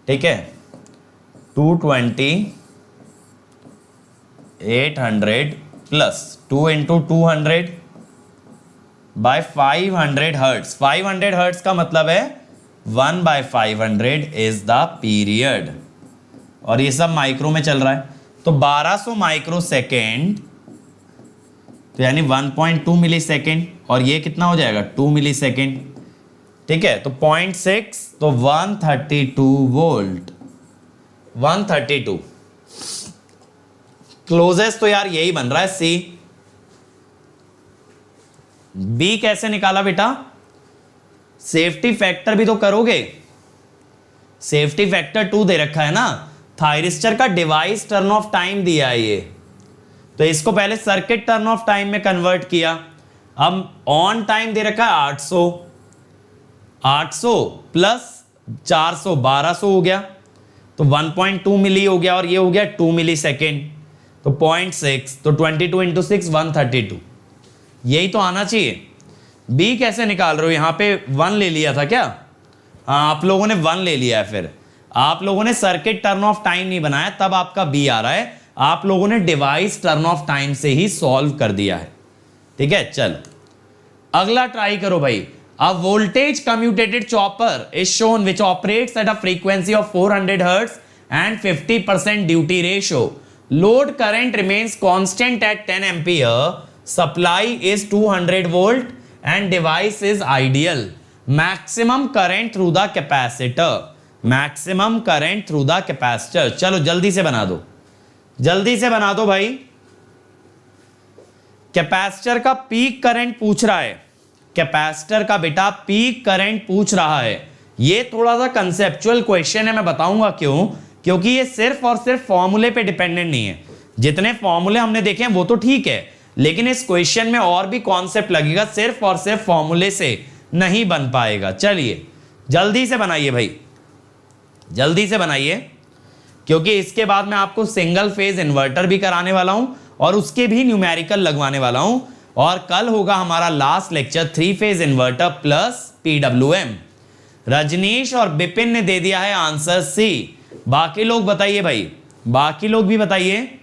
ठीक है, 220 800 plus 2 into 200 by 500 hertz. 500 hertz का मतलब है 1/500 इज द पीरियड, और ये सब माइक्रो में चल रहा है. तो 1200 माइक्रो सेकेंड, तो यानी 1.2 मिली सेकेंड, और ये कितना हो जाएगा 2 मिली सेकेंड. ठीक है, तो 0.6 तो 132 वोल्ट. 132 क्लोजेस्ट तो यार यही बन रहा है सी. बी कैसे निकाला बेटा? सेफ्टी फैक्टर भी तो करोगे. सेफ्टी फैक्टर 2 दे रखा है ना. थायरिस्टर का डिवाइस टर्न ऑफ टाइम दिया है ये, तो इसको पहले सर्किट टर्न ऑफ टाइम में कन्वर्ट किया. अब ऑन टाइम दे रखा है 800 प्लस 400 1200 हो गया, तो 1.2 मिली हो गया, और ये हो गया 2 मिली सेकेंड. तो 0.6 तो 22 इंटू 6 132. यही तो आना चाहिए. बी कैसे निकाल रहे हो? यहां पे 1 ले लिया था क्या? हाँ आप लोगों ने 1 ले लिया है. फिर आप लोगों ने सर्किट टर्न ऑफ टाइम नहीं बनाया, तब आपका बी आ रहा है. आप लोगों ने डिवाइस टर्न ऑफ टाइम से ही सॉल्व कर दिया है. ठीक है, चलो अगला ट्राई करो भाई. A voltage commutated chopper is shown which operates at a frequency of 400 Hz and 50% duty ratio. Load current remains constant at 10 ampere. Supply is 200 volt and device is ideal. Maximum current through the capacitor, maximum current through the capacitor. चलो जल्दी से बना दो, जल्दी से बना दो भाई। कैपेसिटर का पीक करंट पूछ रहा है, कैपेसिटर का बेटा पीक करंट पूछ रहा है। ये थोड़ा सा कंसेप्चुअल क्वेश्चन है, मैं बताऊंगा क्यों। क्योंकि ये सिर्फ और सिर्फ फॉर्मूले पे डिपेंडेंट नहीं है। जितने फॉर्मूले हमने देखे हैं वो तो ठीक है, लेकिन इस क्वेश्चन में और भी कॉन्सेप्ट लगेगा, सिर्फ और सिर्फ फॉर्मूले से नहीं बन पाएगा। चलिए जल्दी से बनाइए भाई, जल्दी से बनाइए, क्योंकि इसके बाद मैं आपको सिंगल फेज इन्वर्टर भी कराने वाला हूं और उसके भी न्यूमेरिकल लगवाने वाला हूं। और कल होगा हमारा last lecture 3 phase inverter plus PWM. Rajnish और बिपिन ने दे दिया है आंसर सी। बाकी लोग बताइए भाई, बाकी लोग भी बताइए।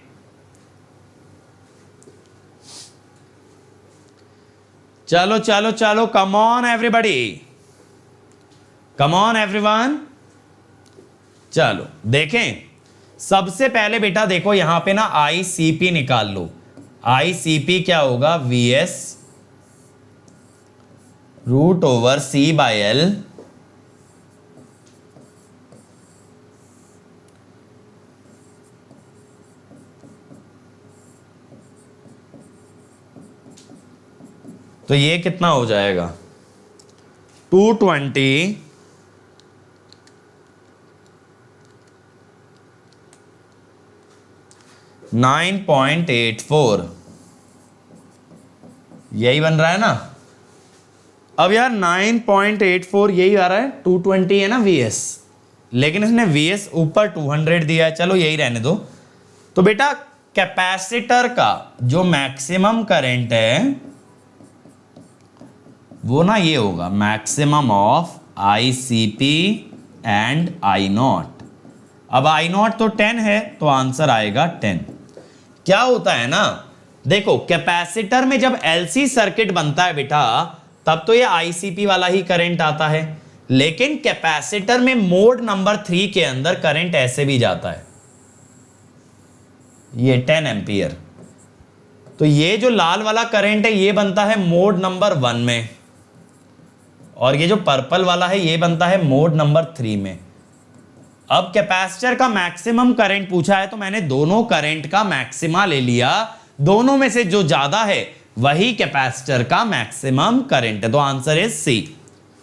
चलो चलो चलो, कम on everybody, come on everyone. चलो देखें, सबसे पहले बेटा देखो यहां पे ना आईसीपी निकाल लो। आईसीपी क्या होगा? VS root over C by L तो ये कितना हो जाएगा? 220 9.84, यही बन रहा है ना। अब यार 9.84 यही आ रहा है, 220 है ना वीएस, लेकिन इसने वीएस ऊपर 200 दिया है। चलो यही रहने दो। तो बेटा कैपेसिटर का जो मैक्सिमम करंट है वो ना ये होगा maximum of ICP and I not. अब आई नॉट तो 10 है तो आंसर आएगा 10। क्या होता है ना, देखो कैपेसिटर में जब एलसी सर्किट बनता है बेटा तब तो ये आईसीपी वाला ही करंट आता है, लेकिन कैपेसिटर में मोड नंबर 3 के अंदर करंट ऐसे भी जाता है, ये 10 एम्पियर। तो ये जो लाल वाला करंट है ये बनता है मोड नंबर 1 में, और ये जो पर्पल वाला है ये बनता है मोड नंबर 3 में। अब कैपेसिटर का मैक्सिमम करंट पूछा है तो मैंने दोनों करंट का मैक्सिमा ले लिया, दोनों में से जो ज्यादा है वही कैपेसिटर का मैक्सिमम करंट है, तो आंसर इज सी।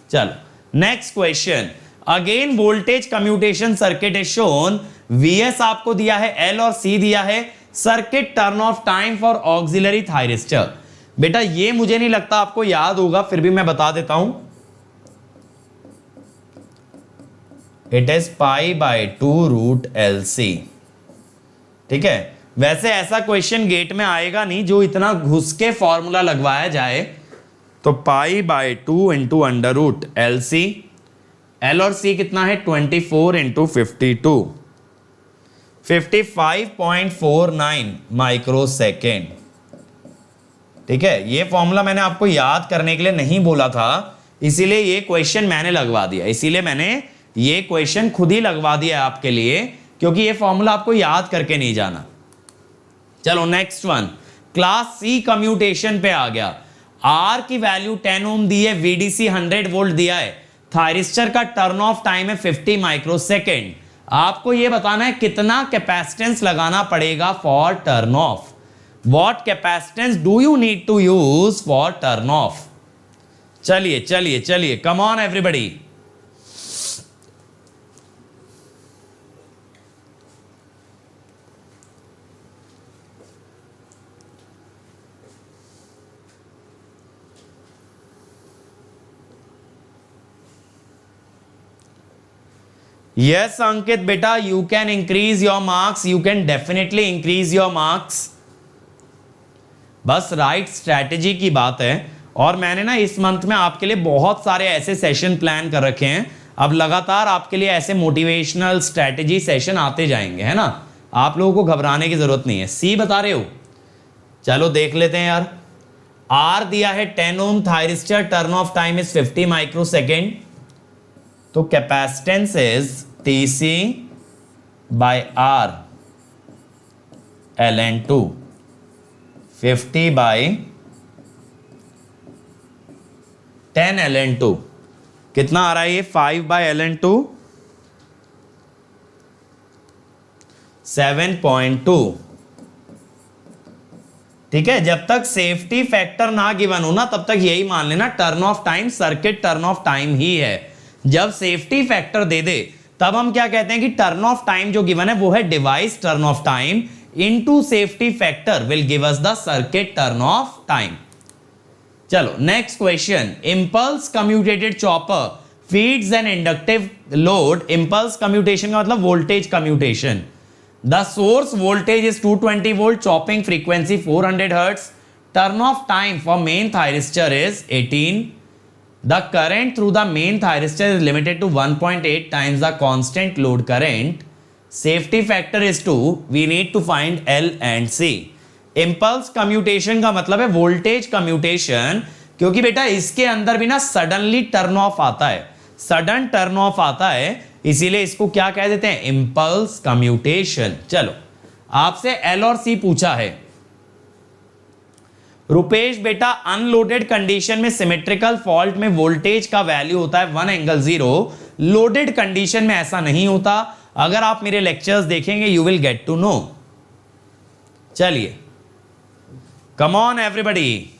चलो next question, again voltage commutation circuit is shown. VS आपको दिया है, एल और सी दिया है। Circuit turn off time for auxiliary thyristor. बेटा ये मुझे नहीं लगता आपको याद होगा, फिर भी मैं बता देता हूं। It is pi by 2 root L C. ठीक है, वैसे ऐसा क्वेश्चन गेट में आएगा नहीं जो इतना घुस के फॉर्मूला लगवाया जाए, तो pi by 2 into under root L C. L और सी कितना है? 24 इंटू 52, 55.49 माइक्रो सेकेंड। ठीक है, ये फॉर्मूला मैंने आपको याद करने के लिए नहीं बोला था, इसीलिए ये क्वेश्चन मैंने लगवा दिया, इसीलिए मैंने ये क्वेश्चन खुद ही लगवा दिया आपके लिए, क्योंकि ये फॉर्मूला आपको याद करके नहीं जाना। चलो next one, class C commutation पे आ गया। आर की वैल्यू 10 ओम दी है, वीडीसी 100 वोल्ट दिया है, थायरिस्टर का टर्न ऑफ टाइम है 50 माइक्रो सेकेंड। आपको ये बताना है कितना कैपेसिटेंस लगाना पड़ेगा for turn off. What capacitance do you need to use for turn off? चलिए चलिए चलिए, come on everybody. Yes, Ankit beta, you can increase your marks. You can definitely increase your marks. बस राइट स्ट्रैटेजी की बात है। और मैंने ना इस मंथ में आपके लिए बहुत सारे ऐसे सेशन प्लान कर रखे हैं। अब लगातार आपके लिए ऐसे मोटिवेशनल स्ट्रैटेजी सेशन आते जाएंगे, है ना। आप लोगों को घबराने की जरूरत नहीं है। सी बता रहे हो, चलो देख लेते हैं यार। आर दिया है 10 ohm thyristor, turn off time is 50 micro second. तो capacitance is TC by R ln2, 50 by 10 ln2। कितना आ रहा है ये 5/ln2 7.2। ठीक है, जब तक सेफ्टी फैक्टर ना गिवन हो ना तब तक यही मान लेना turn off time circuit turn off time ही है। जब सेफ्टी फैक्टर दे दे तब हम क्या कहते हैं कि टर्न ऑफ टाइम जो गिवन है वो है device turn off time into safety factor will give us the circuit turn off time. चलो next question, impulse commutated chopper feeds an inductive load. Impulse commutation का मतलब voltage commutation. The source voltage is 220 volt, chopping frequency 400 hertz. Turn off time for main thyristor is 18. The current through the main thyristor is limited to 1.8 times the constant load current. Safety factor is 2. We need to find L and C. Impulse commutation का मतलब है voltage commutation, क्योंकि बेटा इसके अंदर भी ना सडनली टर्न ऑफ आता है, सडन टर्न ऑफ आता है, इसीलिए इसको क्या कह देते हैं, इंपल्स कम्यूटेशन। चलो आपसे एल और सी पूछा है। रुपेश बेटा अनलोडेड कंडीशन में सिमेट्रिकल फॉल्ट में वोल्टेज का वैल्यू होता है 1∠0, लोडेड कंडीशन में ऐसा नहीं होता। अगर आप मेरे लेक्चर्स देखेंगे you will get to know. चलिए कम ऑन एवरीबॉडी,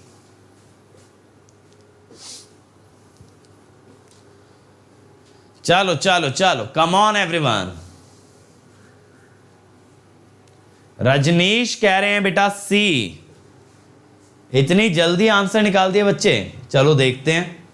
चलो चलो चलो, कम ऑन एवरीवन। रजनीश कह रहे हैं बेटा सी। इतनी जल्दी आंसर निकाल दिए बच्चे, चलो देखते हैं।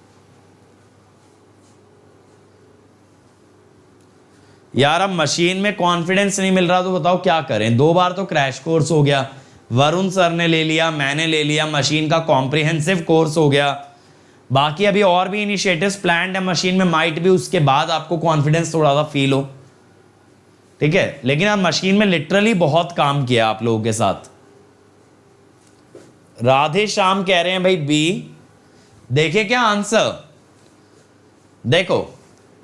यार अब मशीन में कॉन्फिडेंस नहीं मिल रहा तो बताओ क्या करें। 2 बार तो क्रैश कोर्स हो गया, वरुण सर ने ले लिया, मैंने ले लिया, मशीन का कॉम्प्रिहेंसिव कोर्स हो गया। बाकी अभी और भी इनिशिएटिव्स प्लान्ड है मशीन में, माइट भी उसके बाद आपको कॉन्फिडेंस थोड़ा सा फील हो। ठीक है, लेकिन अब मशीन में लिटरली बहुत काम किया आप लोगों के साथ। राधे श्याम कह रहे हैं भाई बी। देखिए क्या आंसर, देखो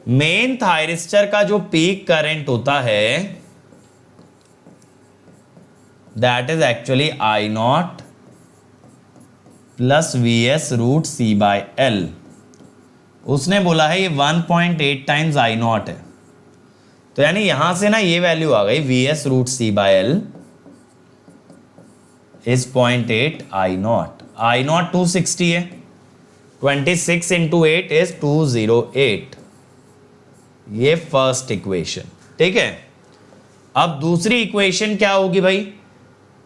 मेन थायरिस्टर का जो पीक करंट होता है that is actually I naught plus V S root C by L. उसने बोला है ये 1.8 टाइम्स आई नॉट है, तो यानी यहां से ना ये वैल्यू आ गई V S root C by L is 0.8 I naught. I naught 260 है, 26 इंटू 8 इज 208। ये फर्स्ट इक्वेशन। ठीक है, अब दूसरी इक्वेशन क्या होगी भाई,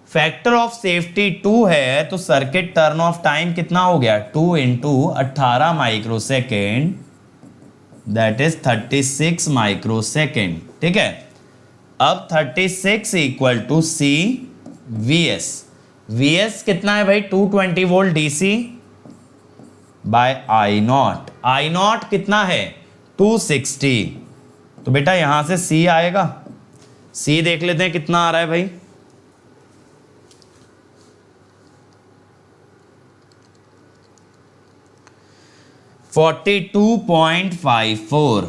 फैक्टर ऑफ सेफ्टी 2 है तो सर्किट टर्न ऑफ टाइम कितना हो गया, 2 into 18 microsecond that is 36 microsecond. ठीक है, अब 36 equal to C V S. V S कितना है भाई 220 volt DC by I naught. I naught कितना है 260, तो बेटा यहां से सी आएगा। सी देख लेते हैं कितना आ रहा है भाई, 42.54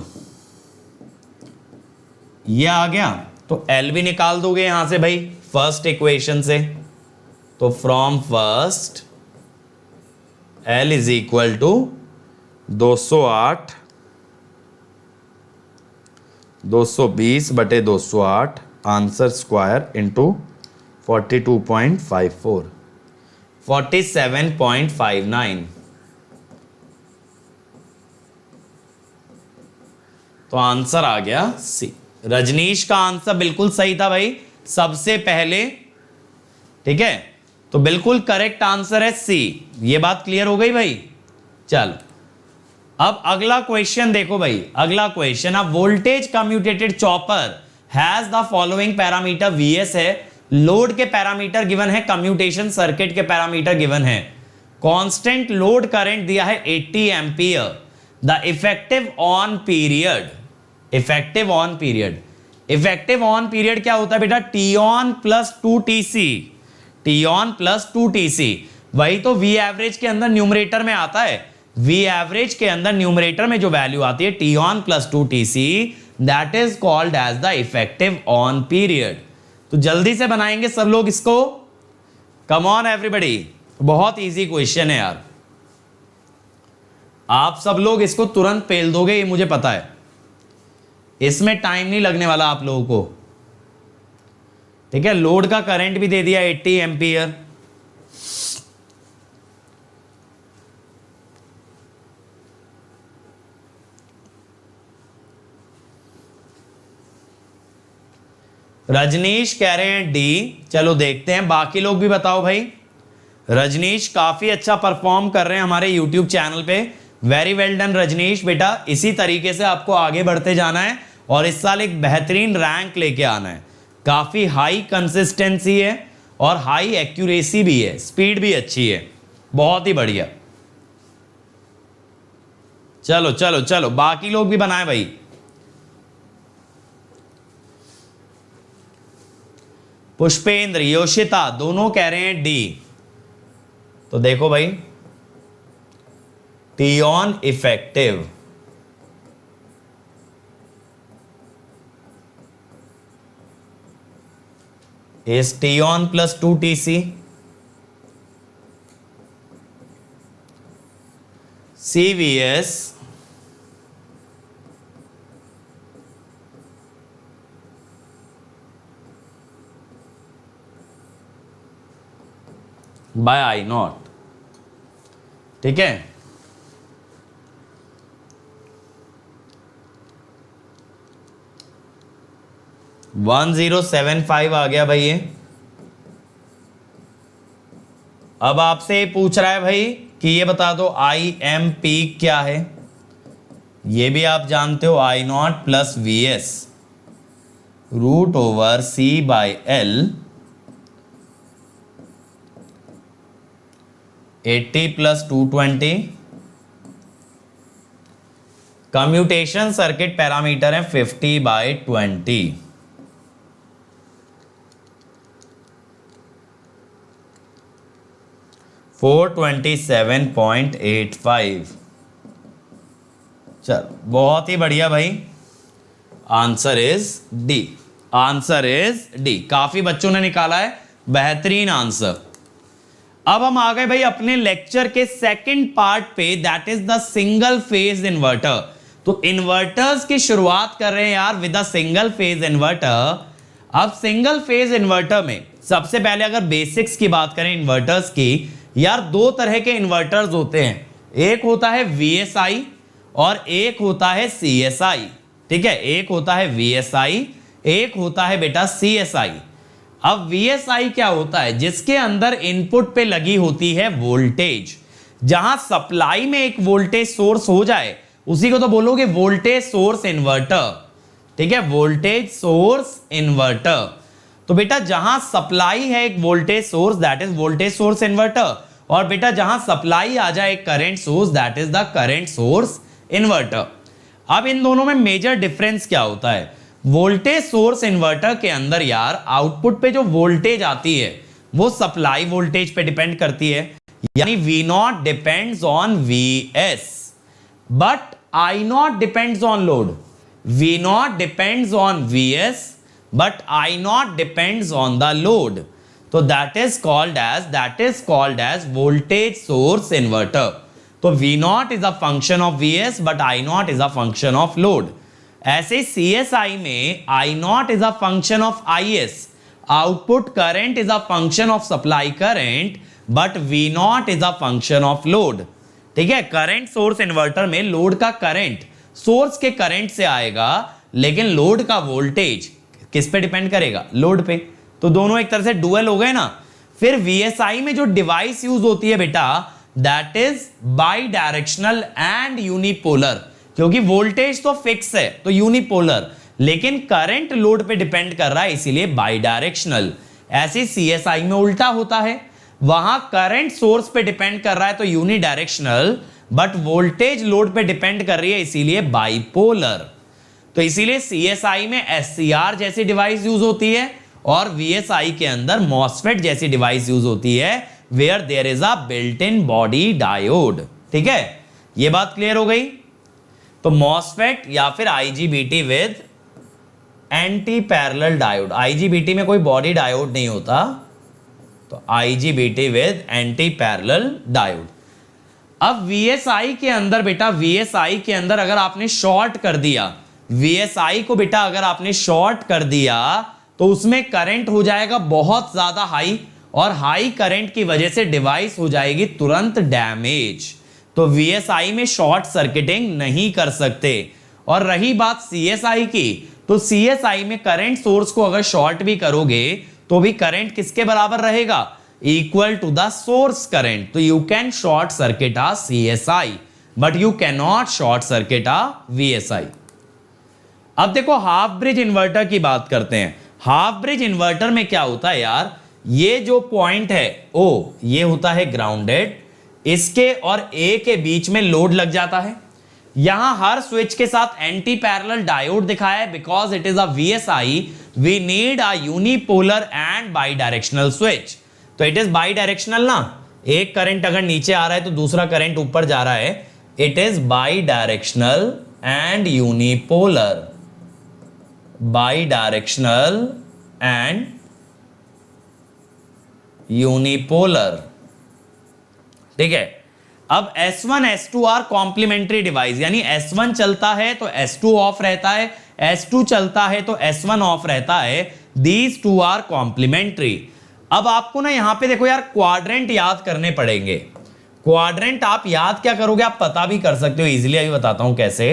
ये आ गया। तो एल भी निकाल दोगे यहां से भाई फर्स्ट इक्वेशन से, तो from first L is equal to 208 220/208 answer square into 42.54 47.59। तो आंसर आ गया सी। रजनीश का आंसर बिल्कुल सही था भाई सबसे पहले। ठीक है, तो बिल्कुल करेक्ट आंसर है सी। ये बात क्लियर हो गई भाई। चलो अब अगला क्वेश्चन देखो भाई, अगला क्वेश्चन, अब voltage commutated chopper has the following parameter VS है, लोड के पैरामीटर गिवन है, कम्यूटेशन सर्किट के पैरामीटर गिवन है, कांस्टेंट लोड करंट दिया है 80 ampere, the effective on period, effective on period, effective on period क्या होता है बेटा, T on plus 2TC, T on plus 2TC। वही तो वी एवरेज के अंदर न्यूमरेटर में आता है, वी एवरेज के अंदर न्यूमरेटर में जो वैल्यू आती है T on plus 2TC, that is called as the effective on period. तो जल्दी से बनाएंगे सब लोग इसको, कम ऑन एवरीबॉडी, बहुत इजी क्वेश्चन है यार। आप सब लोग इसको तुरंत पेल दोगे, ये मुझे पता है, इसमें टाइम नहीं लगने वाला आप लोगों को। ठीक है, लोड का करंट भी दे दिया 80 एम्पियर। रजनीश कह रहे हैं डी। चलो देखते हैं, बाकी लोग भी बताओ भाई। रजनीश काफी अच्छा परफॉर्म कर रहे हैं हमारे यूट्यूब चैनल पे। वेरी वेल डन रजनीश बेटा, इसी तरीके से आपको आगे बढ़ते जाना है और इस साल एक बेहतरीन रैंक लेके आना है। काफी हाई कंसिस्टेंसी है और हाई एक्यूरेसी भी है, स्पीड भी अच्छी है, बहुत ही बढ़िया। चलो चलो चलो, बाकी लोग भी बनाए भाई। पुष्पेंद्र, योशिता दोनों कह रहे हैं डी। तो देखो भाई, T on effective is T on plus 2 TC. CVS by I naught. ठीक है, वन 1075 आ गया भाई ये। अब आपसे पूछ रहा है भाई कि ये बता दो आई एम पीक क्या है। ये भी आप जानते हो, I naught plus V S root over C by L 80 plus 220। Commutation circuit parameter है 50/20। $427.85। चलो बहुत ही बढ़िया भाई, answer is D. Answer is D. काफी बच्चों ने निकाला है, बेहतरीन आंसर। अब हम आ गए भाई अपने लेक्चर के सेकंड पार्ट पे, that is the single phase inverter. तो इन्वर्टर्स की शुरुआत कर रहे हैं यार with a single phase inverter. अब सिंगल फेज इन्वर्टर में सबसे पहले अगर बेसिक्स की बात करें इन्वर्टर्स की, यार दो तरह के इन्वर्टर्स होते हैं, एक होता है VSI और एक होता है CSI। ठीक है, एक होता है VSI, एक होता है बेटा CSI। अब VSI क्या होता है? जिसके अंदर इनपुट पे लगी होती है वोल्टेज। जहां सप्लाई में एक वोल्टेज सोर्स हो जाए उसी को तो बोलोगे वोल्टेज सोर्स इन्वर्टर। ठीक है, वोल्टेज सोर्स इन्वर्टर। तो बेटा जहां सप्लाई है एक voltage source, that is voltage source inverter. और बेटा जहां सप्लाई आ जाए एक current source, that is the current source inverter. अब इन दोनों में मेजर डिफरेंस क्या होता है? वोल्टेज सोर्स इन्वर्टर के अंदर यार आउटपुट पे जो वोल्टेज आती है वो सप्लाई वोल्टेज पे डिपेंड करती है, यानी V0 depends on VS but I0 depends on load. V0 depends on VS but I0 depends on the load. So that is called as voltage source inverter. तो V0 is a function of VS but I0 is a function of load. ऐसे CSI में I0 is a function of IS. Output current is a function of supply current but V0 is a function of load. ठीक है, करंट सोर्स इन्वर्टर में लोड का करंट सोर्स के करंट से आएगा, लेकिन लोड का वोल्टेज किस पे डिपेंड करेगा? लोड पे। तो दोनों एक तरह से डुअल हो गए ना। फिर VSI में जो डिवाइस यूज होती है बेटा, that is by directional and unipolar, क्योंकि वोल्टेज तो फिक्स है तो यूनिपोलर, लेकिन करंट लोड पे डिपेंड कर रहा है इसीलिए बाई डायरेक्शनल। ऐसे CSI में उल्टा होता है, वहां करंट सोर्स पे डिपेंड कर रहा है तो यूनिडायरेक्शनल, बट वोल्टेज लोड पे डिपेंड कर रही है इसीलिए बाइपोलर। तो इसीलिए CSI में SCR जैसी डिवाइस यूज होती है और VSI के अंदर MOSFET जैसी डिवाइस यूज होती है, where there is a built in body diode. ठीक है, ये बात क्लियर हो गई। तो MOSFET या फिर IGBT with anti parallel diode. IGBT में कोई बॉडी डायोड नहीं होता, तो IGBT with anti parallel diode. अब VSI के अंदर बेटा, VSI के अंदर अगर आपने शॉर्ट कर दिया, VSI को बेटा अगर आपने शॉर्ट कर दिया तो उसमें करंट हो जाएगा बहुत ज्यादा हाई, और हाई करंट की वजह से डिवाइस हो जाएगी तुरंत डैमेज। तो VSI में शॉर्ट सर्किटिंग नहीं कर सकते। और रही बात CSI की, तो CSI में करंट सोर्स को अगर शॉर्ट भी करोगे तो भी करंट किसके बराबर रहेगा, equal to the source current. तो you can short circuit a CSI but you can not short circuit a VSI। अब देखो हाफ ब्रिज इन्वर्टर की बात करते हैं। हाफ ब्रिज इन्वर्टर में क्या होता है यार, ये जो पॉइंट है O, ये होता है ग्राउंडेड, इसके और A के बीच में लोड लग जाता है। यहां हर स्विच के साथ एंटी पैरेलल डायोड दिखाया है, because it is a VSI we need a unipolar and bidirectional switch. तो इट इज बाई डायरेक्शनल ना, एक करंट अगर नीचे आ रहा है तो दूसरा करंट ऊपर जा रहा है। It is by directional and unipolar, by directional and unipolar, ठीक है। अब S1 S2 are complementary device, यानी S1 चलता है तो S2 ऑफ रहता है, S2 चलता है तो S1 ऑफ रहता है। These two are complementary. अब आपको ना यहां पे देखो यार क्वाड्रेंट याद करने पड़ेंगे। क्वाड्रेंट आप याद क्या करोगे, आप पता भी कर सकते हो इजीली, अभी बताता हूं कैसे।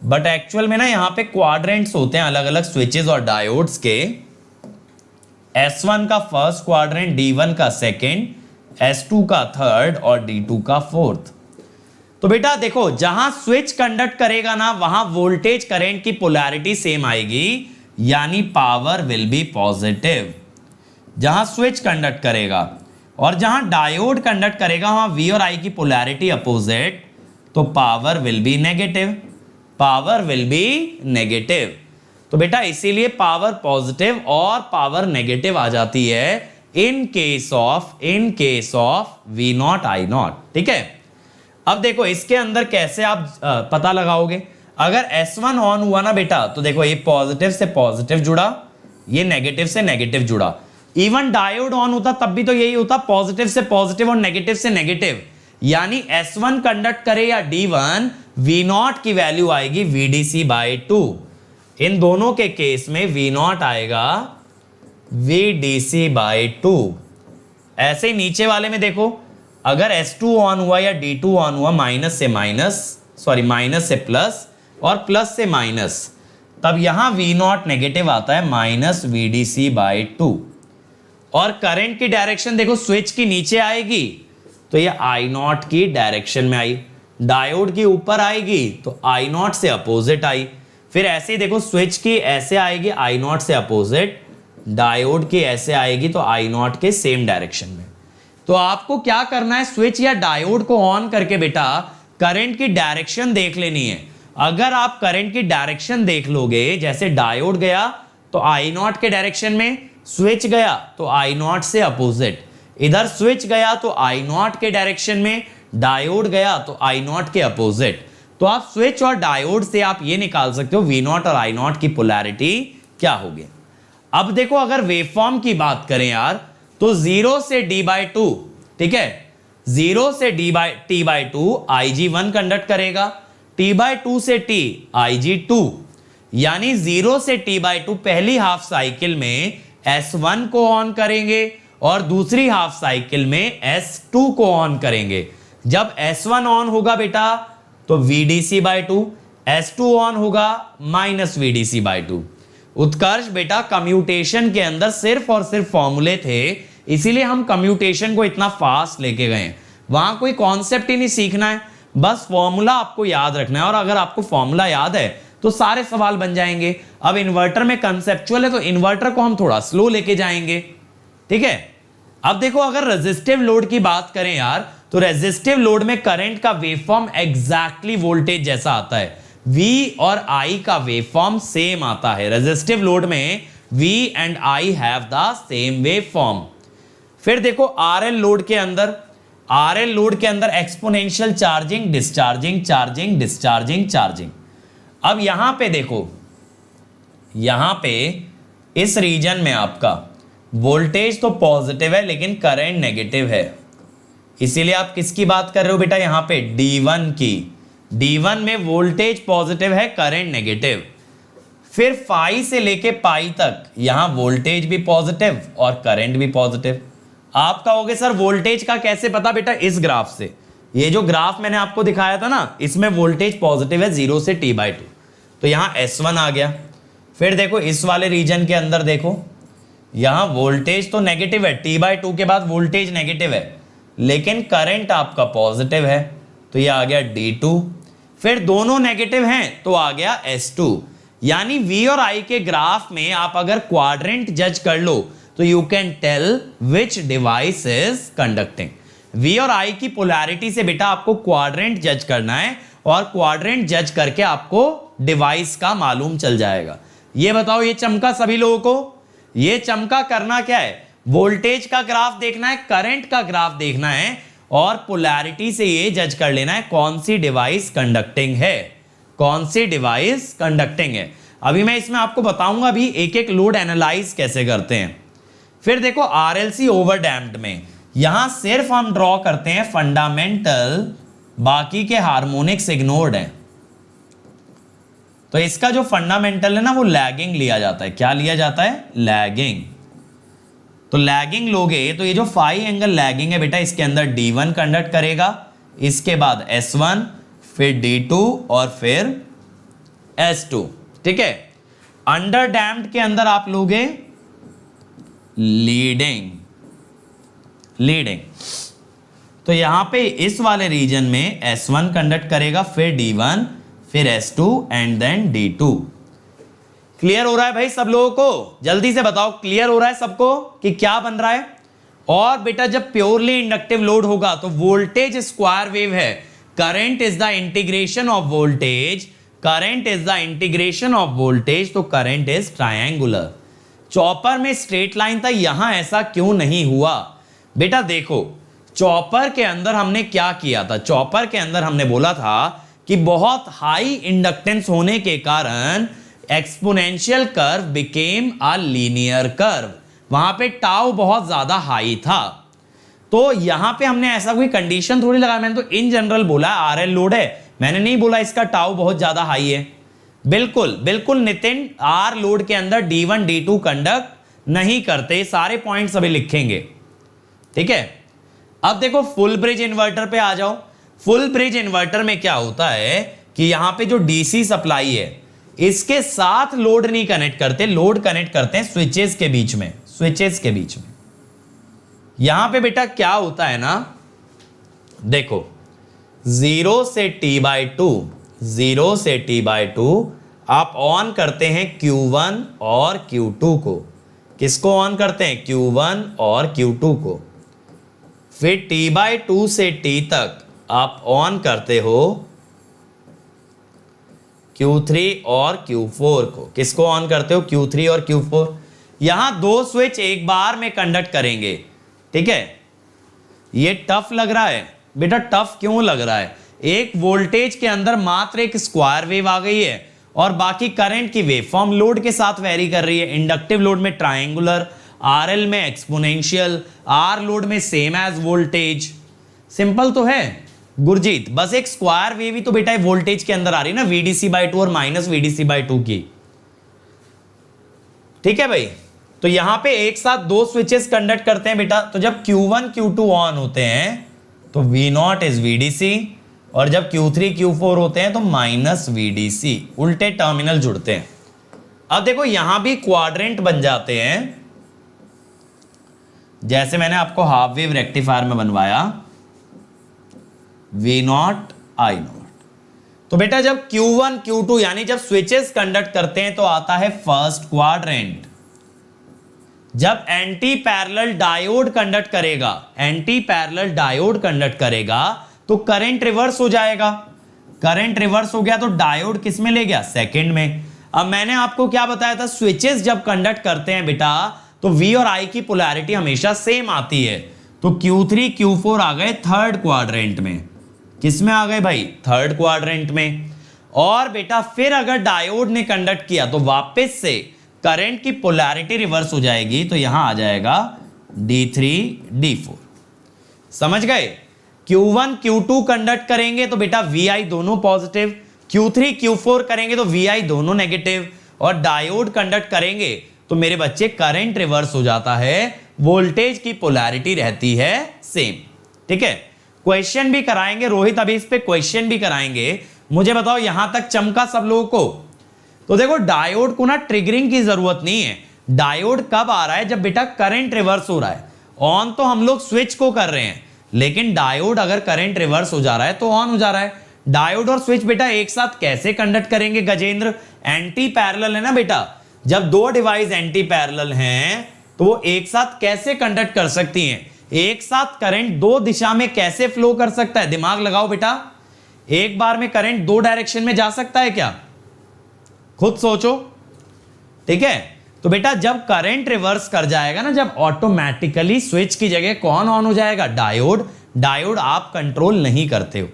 बट एक्चुअल में ना यहां पे क्वाड्रेंट्स होते हैं अलग अलग स्विचेस और डायोड्स के। S1 का फर्स्ट क्वाड्रेंट, D1 का सेकेंड, S2 का थर्ड और D2 का फोर्थ। तो बेटा देखो जहां स्विच कंडक्ट करेगा ना वहां वोल्टेज करंट की पोलैरिटी सेम आएगी, यानी पावर विल बी पॉजिटिव जहां स्विच कंडक्ट करेगा। और जहां डायोड कंडक्ट करेगा वहां V और I की पोलैरिटी अपोजिट, तो power will be negative, power will be negative. तो बेटा इसीलिए पावर पॉजिटिव और पावर नेगेटिव आ जाती है in case of V0 I0, ठीक है। अब देखो इसके अंदर कैसे आप पता लगाओगे। अगर S1 ऑन हुआ ना बेटा, तो देखो ये पॉजिटिव से पॉजिटिव जुड़ा, ये नेगेटिव से नेगेटिव जुड़ा। इवन डायोड ऑन होता तब भी तो यही होता, पॉजिटिव से पॉजिटिव और नेगेटिव से नेगेटिव। यानी S1 कंडक्ट करे या D1, V0 की वैल्यू आएगी VDC/2। इन दोनों के केस में V0 आएगा VDC/2। ऐसे ही नीचे वाले में देखो, अगर S2 ऑन हुआ या D2 ऑन हुआ, माइनस से प्लस और प्लस से माइनस, तब यहां V0 नेगेटिव आता है माइनस VDC/2। और करंट की डायरेक्शन देखो स्विच की नीचे आएगी तो ये I0 की डायरेक्शन में आई, डायोड की ऊपर आएगी तो I0 से अपोजिट आई। फिर ऐसे ही देखो स्विच की ऐसे आएगी I0 से अपोजिट, डायोड की ऐसे आएगी तो I0 के सेम डायरेक्शन में। तो आपको क्या करना है, स्विच या डायोड को ऑन करके बेटा करंट की डायरेक्शन देख लेनी है। अगर आप करंट की डायरेक्शन देख लोगे, जैसे डायोड गया तो I0 के डायरेक्शन में, स्विच गया तो I0 से अपोजिट, इधर स्विच गया तो I0 के डायरेक्शन में, डायोड गया तो I0 के अपोजिट। तो आप स्विच और डायोड से आप ये निकाल सकते हो V0 और I0 की पोलैरिटी क्या होगी। अब देखो अगर वेवफॉर्म की बात करें यार, तो 0 से D/2, ठीक है, 0 से T/2 IG1 कंडक्ट करेगा, T/2 से T IG2, यानी 0 से T/2 पहली हाफ साइकिल में S1 को ऑन करेंगे और दूसरी हाफ साइकिल में S2 को ऑन करेंगे। जब S1 ऑन होगा बेटा तो VDC/2, S2 ऑन होगा माइनस VDC/2। उत्कर्ष बेटा कम्यूटेशन के अंदर सिर्फ और सिर्फ फॉर्मूले थे, इसीलिए हम कम्यूटेशन को इतना फास्ट लेके गए। वहां कोई कॉन्सेप्ट ही नहीं सीखना है, बस फॉर्मूला आपको याद रखना है। और अगर आपको फॉर्मूला याद है तो सारे सवाल बन जाएंगे। अब इन्वर्टर में कंसेप्चुअल है तो इन्वर्टर को हम थोड़ा स्लो लेके जाएंगे, ठीक है। अब देखो अगर रेजिस्टिव लोड की बात करें यार, तो रेजिस्टिव लोड में करंट का वेवफॉर्म एग्जैक्टली वोल्टेज जैसा आता है। V और I का वेवफॉर्म सेम आता है। रेजिस्टिव लोड में V and I have the same waveform. फिर देखो RL लोड के अंदर exponential charging, discharging, charging, discharging, charging. अब यहां पे देखो, यहां पे इस रीजन में आपका वोल्टेज तो पॉजिटिव है लेकिन करंट नेगेटिव है। इसीलिए आप किसकी बात कर रहे हो बेटा यहां पे, D1 की। D1 में वोल्टेज पॉजिटिव है, करंट नेगेटिव। फिर फाई से लेके पाई तक यहां वोल्टेज भी पॉजिटिव और करंट भी पॉजिटिव। आप कहोगे सर वोल्टेज का कैसे पता, बेटा इस ग्राफ से। ये जो ग्राफ मैंने आपको दिखाया था ना, इसमें वोल्टेज पॉजिटिव है 0 से T/2, तो यहां S1 आ गया। फिर देखो इस वाले रीजन के अंदर देखो, यहां वोल्टेज तो नेगेटिव है, T/2 के बाद वोल्टेज नेगेटिव है, लेकिन करंट आपका पॉजिटिव है, तो ये आ गया D2। फिर दोनों नेगेटिव हैं तो आ गया S2। यानी V और I के ग्राफ में आप अगर क्वाड्रेंट जज कर लो तो you can tell which device is conducting. V और I की पोलैरिटी से बेटा आपको क्वाड्रेंट जज करना है, और क्वाड्रेंट जज करके आपको डिवाइस का मालूम चल जाएगा। ये बताओ, ये चमका सभी लोगों को? ये चमका करना क्या है, वोल्टेज का ग्राफ देखना है, करंट का ग्राफ देखना है, और पोलैरिटी से ये जज कर लेना है कौन सी डिवाइस कंडक्टिंग है, कौन सी डिवाइस कंडक्टिंग है। अभी मैं इसमें आपको बताऊंगा भी एक एक लोड एनालाइज कैसे करते हैं। फिर देखो आरएलसी ओवरडैम्प्ड में यहां सिर्फ हम ड्रॉ करते हैं फंडामेंटल, बाकी के हार्मोनिक्स इग्नोर्ड हैं। तो इसका जो फंडामेंटल है ना वो लैगिंग लिया जाता है। क्या लिया जाता है? लैगिंग। तो लैगिंग लोगे तो ये जो फाई एंगल लैगिंग है बेटा, इसके अंदर D1 कंडक्ट करेगा, इसके बाद S1, फिर D2 और फिर S2। ठीक है। अंडर डैम्प्ड के अंदर आप लोगे लीडिंग। तो यहां पे इस वाले रीजन में S1 कंडक्ट करेगा, फिर D1, फिर S2 and then D2। Clear हो रहा है भाई सब लोगों को? जल्दी से बताओ, क्लियर हो रहा है सबको कि क्या बन रहा है? और बेटा जब प्योरली इंडक्टिव लोड होगा तो वोल्टेज स्क्वायर वेव है, current is the integration of voltage, current is the integration of voltage, तो करंट इज ट्रायंगुलर। चॉपर में स्ट्रेट लाइन था, यहां ऐसा क्यों नहीं हुआ? बेटा देखो, चॉपर के अंदर हमने क्या किया था, चॉपर के अंदर हमने बोला था कि बहुत हाई इंडक्टेंस होने के कारण exponential curve became a linear curve. वहां पे टाउ बहुत ज्यादा हाई था, तो यहां पे हमने ऐसा कोई कंडीशन थोड़ी लगाया। मैंने तो इन जनरल बोला आरएल लोड है, मैंने नहीं बोला इसका टाउ बहुत ज्यादा हाई है। बिल्कुल बिल्कुल नितिन, आर लोड के अंदर D1 D2 कंडक्ट नहीं करते, सारे पॉइंट्स अभी लिखेंगे। ठीक है। अब देखो फुल ब्रिज इन्वर्टर पे आ जाओ। फुल ब्रिज इन्वर्टर में क्या होता है कि यहां पे जो डीसी सप्लाई है इसके साथ लोड नहीं कनेक्ट करते, लोड कनेक्ट करते हैं स्विचेस के बीच में, स्विचेस के बीच में। यहां पे बेटा क्या होता है ना, देखो 0 से T/2, 0 से T/2 आप ऑन करते हैं Q1 और Q2 को। किसको ऑन करते हैं? Q1 और Q2 को। फिर T/2 से T तक आप ऑन करते हो Q3 और Q4 को। किसको ऑन करते हो? Q3 और Q4। यहां दो स्विच एक बार में कंडक्ट करेंगे। ठीक है। ये टफ लग रहा है बेटा, टफ क्यों लग रहा है? एक वोल्टेज के अंदर मात्र एक स्क्वायर वेव आ गई है और बाकी करंट की वेव फॉर्म लोड के साथ वेरी कर रही है। इंडक्टिव लोड में ट्रायंगुलर, आरएल में एक्सपोनेंशियल, आर लोड में सेम एज वोल्टेज। सिंपल तो है गुरजीत, बस एक स्क्वायर वेव ही तो बेटा वोल्टेज के अंदर आ रही है ना, VDC/2 और माइनस VDC/2 की। ठीक है भाई। तो यहां पे एक साथ दो स्विचेस कंडक्ट करते हैं बेटा, तो जब Q1 Q2 ऑन होते हैं तो V0 इज VDC, और जब Q3 Q4 होते हैं तो माइनस VDC, उल्टे टर्मिनल जुड़ते हैं। अब देखो यहां भी क्वाड्रेंट बन जाते हैं, जैसे मैंने आपको हाफ वेव रेक्टिफायर में बनवाया V0 I0। तो बेटा जब Q1 Q2 यानी जब स्विचेस कंडक्ट करते हैं तो आता है फर्स्ट क्वाड्रेंट। जब एंटी पैरेलल डायोड कंडक्ट करेगा, एंटी पैरेलल डायोड कंडक्ट करेगा तो करंट रिवर्स हो जाएगा। करंट रिवर्स हो गया तो डायोड किस में ले गया? सेकंड में। अब मैंने आपको क्या बताया था, स्विचेस जब कंडक्ट करते हैं बेटा तो V और I की पोलैरिटी हमेशा सेम आती है। तो Q3 Q4 आ गए थर्ड क्वाड्रेंट में। किस में आ गए भाई? थर्ड क्वाड्रेंट में। और बेटा फिर अगर डायोड ने कंडक्ट किया तो वापस से करंट की पोलैरिटी रिवर्स हो जाएगी, तो यहां आ जाएगा D3 D4। समझ गए? Q1 Q2 कंडक्ट करेंगे तो बेटा VI दोनों पॉजिटिव, Q3 Q4 करेंगे तो VI दोनों नेगेटिव, और डायोड कंडक्ट करेंगे तो मेरे बच्चे करंट रिवर्स हो जाता है, वोल्टेज की पोलैरिटी रहती है सेम। ठीक है, क्वेश्चन भी कराएंगे रोहित, अभी इस पे क्वेश्चन भी कराएंगे। मुझे बताओ यहां तक चमका सब लोगों को? तो देखो डायोड को ना ट्रिगरिंग की जरूरत नहीं है। डायोड कब आ रहा है? जब बेटा करंट रिवर्स हो रहा है। ऑन तो हम लोग स्विच को कर रहे हैं, लेकिन डायोड अगर करंट रिवर्स हो जा रहा है तो ऑन हो जा रहा है। डायोड और स्विच बेटा एक साथ कैसे कंडक्ट करेंगे गजेंद्र? एंटी पैरेलल है ना बेटा। जब दो डिवाइस एंटी पैरेलल हैं तो वो एक साथ कैसे कंडक्ट कर सकती हैं? एक साथ करंट दो दिशा में कैसे फ्लो कर सकता है? दिमाग लगाओ बेटा। एक बार में करंट दो डायरेक्शन में जा सकता है क्या? खुद सोचो। ठीक है, तो बेटा जब करंट रिवर्स कर जाएगा ना, जब ऑटोमेटिकली स्विच की जगह कौन ऑन हो जाएगा? डायोड। डायोड आप कंट्रोल नहीं करते हो।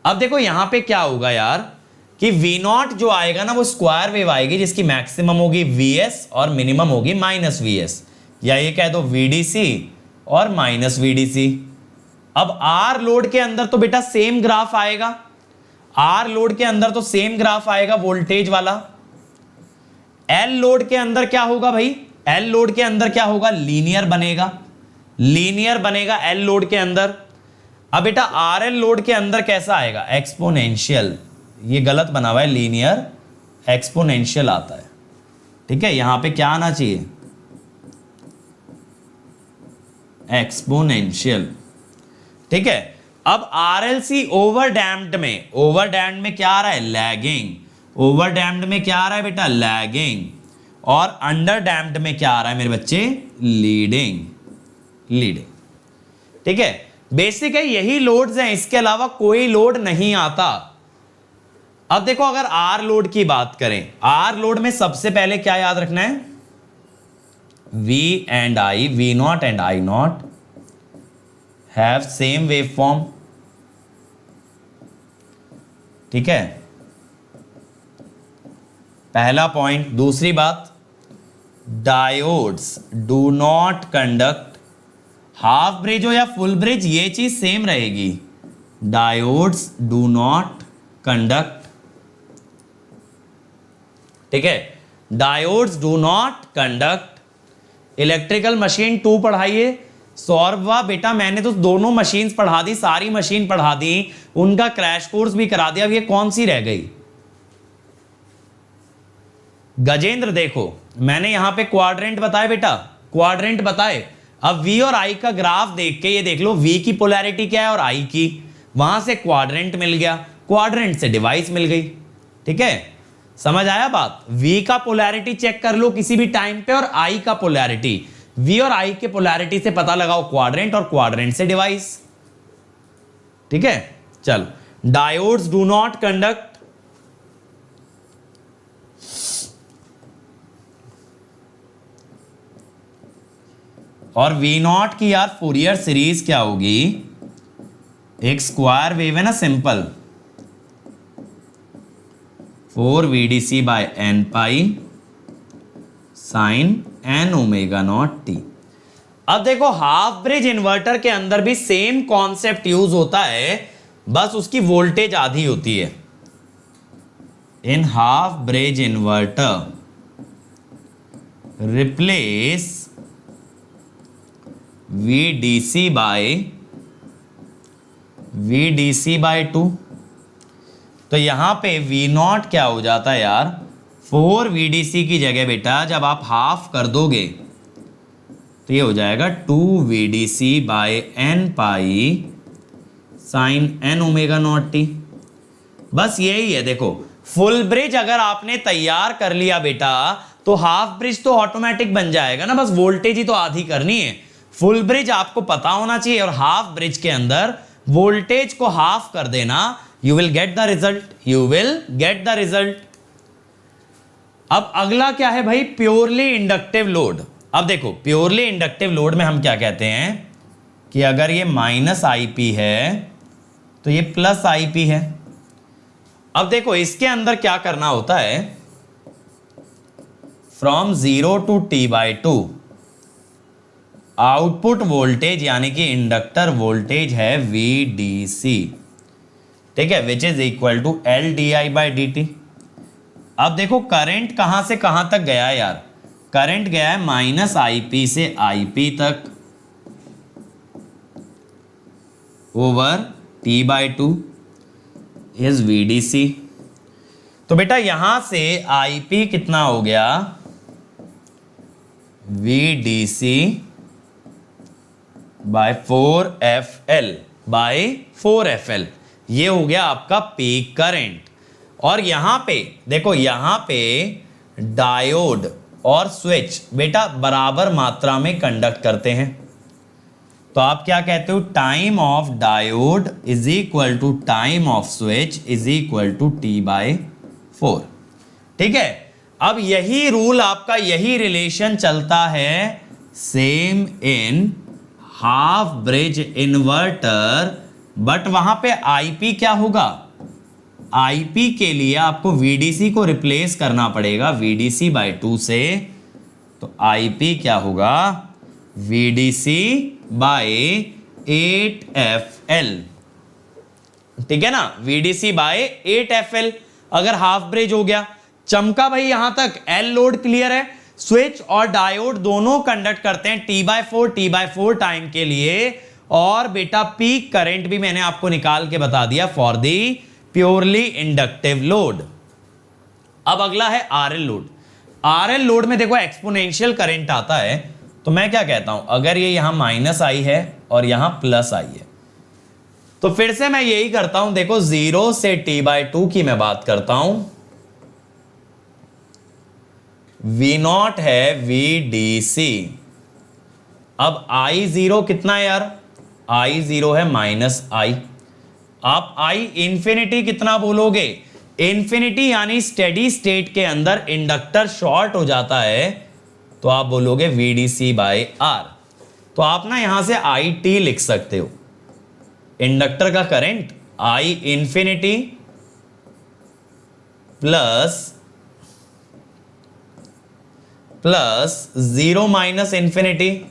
अब देखो यहां पे क्या होगा यार कि V0 जो आएगा ना वो स्क्वायर वेव आएगी, जिसकी मैक्सिमम होगी Vs और मिनिमम होगी -Vs, या ये कह दो VDC और -VDC। अब R लोड के अंदर तो बेटा सेम ग्राफ आएगा, R लोड के अंदर तो सेम ग्राफ आएगा वोल्टेज वाला। L लोड के अंदर क्या होगा भाई? L लोड के अंदर क्या होगा? लीनियर बनेगा, लीनियर बनेगा L लोड के अंदर। अब बेटा RL लोड के अंदर कैसा आएगा? एक्सपोनेंशियल। ये गलत बना हुआ है, लीनियर एक्सपोनेंशियल आता है। ठीक है, यहां पे क्या आना चाहिए? एक्सपोनेंशियल। ठीक है, अब RLC ओवरडैम्प्ड में क्या आ रहा है? लैगिंग। ओवरडैम्प्ड में क्या आ रहा है बेटा? लैगिंग। और अंडरडैम्प्ड में क्या आ रहा है मेरे बच्चे? लीडिंग। ठीक है, बेसिक है, यही लोड्स हैं, इसके अलावा कोई लोड नहीं आता। अब देखो अगर R लोड की बात करें, R लोड में सबसे पहले क्या याद रखना है? V and I, V0 and I0 have same waveform। ठीक है, पहला पॉइंट। दूसरी बात, diodes do not conduct, half bridge हो या फुल ब्रिज ये चीज सेम रहेगी। Diodes do not conduct. ठीक है, diodes do not conduct. Electrical machine 2 पढ़ाइए। सौरभा बेटा मैंने तो दोनों मशीन्स पढ़ा दी, सारी मशीन पढ़ा दी, उनका क्रैश कोर्स भी करा दिया। अब ये कौन सी रह गई? गजेंद्र देखो मैंने यहां पे क्वाड्रेंट बताए बेटा, क्वाड्रेंट बताए। अब V और I का ग्राफ देख के ये देख लो V की पोलैरिटी क्या है और I की, वहां से क्वाड्रेंट मिल गया, क्वाड्रेंट से डिवाइस मिल गई। ठीक है, समझ आया बात? V का पोलैरिटी चेक कर लो किसी भी टाइम पे, और I का पोलैरिटी, V और I के पोलैरिटी से पता लगाओ क्वाड्रेंट, और क्वाड्रेंट से डिवाइस। ठीक है, चलो डायोड्स डू नॉट कंडक्ट। और V0 की यार फूरियर सीरीज क्या होगी? एक स्क्वायर वेव है ना simple, 4VDC/n pi sine n omega naught t। अब देखो हाफ ब्रिज इन्वर्टर के अंदर भी सेम कॉन्सेप्ट यूज होता है, बस उसकी वोल्टेज आधी होती है। In half bridge inverter replace VDC/2। तो यहां पे V0 क्या हो जाता है यार? 4VDC की जगह बेटा जब आप हाफ कर दोगे तो ये हो जाएगा 2VDC/n pi sine n omega naught t। बस यही है। देखो फुल ब्रिज अगर आपने तैयार कर लिया बेटा तो हाफ ब्रिज तो ऑटोमेटिक बन जाएगा ना, बस वोल्टेज ही तो आधी करनी है। फुल ब्रिज आपको पता होना चाहिए, और हाफ ब्रिज के अंदर वोल्टेज को हाफ कर देना, you will get the result, you will get the result. अब अगला क्या है भाई? Purely inductive load. अब देखो प्योरली इंडक्टिव लोड में हम क्या कहते हैं कि अगर ये -IP है तो ये +IP है। अब देखो इसके अंदर क्या करना होता है, from 0 to T/2 output voltage यानी कि इंडक्टर वोल्टेज है VDC, ठीक है, which is equal to LdI/dt। अब देखो करंट कहां से कहां तक गया है यार, करंट गया है -IP से IP तक ओवर T/2 इज VDC। तो बेटा यहां से IP कितना हो गया, VDC बाय 4FL, ये हो गया आपका पीक करंट। और यहां पे देखो, यहां पे डायोड और स्विच बेटा बराबर मात्रा में कंडक्ट करते हैं, तो आप क्या कहते हो, time of diode is equal to time of switch is equal to T/4, ठीक है। अब यही रूल आपका, यही रिलेशन चलता है same in half bridge inverter, but वहां पे IP क्या होगा, IP के लिए आपको VDC को रिप्लेस करना पड़ेगा VDC/2 से, तो IP क्या होगा, VDC/8FL, ठीक है ना, VDC/8FL। अगर हाफ ब्रिज हो गया, चमका भाई यहां तक, L लोड क्लियर है, स्विच और डायोड दोनों कंडक्ट करते हैं T/4 टाइम के लिए, और बेटा पीक करंट भी मैंने आपको निकाल के बता दिया for the purely inductive load. अब अगला है RL लोड। RL लोड में देखो एक्सपोनेंशियल करंट आता है, तो मैं क्या कहता हूं, अगर ये यहां -I है और यहां +I है, तो फिर से मैं यही करता हूं, देखो 0 से T/2 की मैं बात करता हूं, V0 है VDC। अब I0 कितना है यार, I0 है -I। आप I इंफिनिटी कितना बोलोगे, इंफिनिटी यानी स्टेडी स्टेट के अंदर इंडक्टर शॉर्ट हो जाता है, तो आप बोलोगे VDC/R। तो आप ना यहां से IT लिख सकते हो, इंडक्टर का current I infinity plus 0 minus infinity,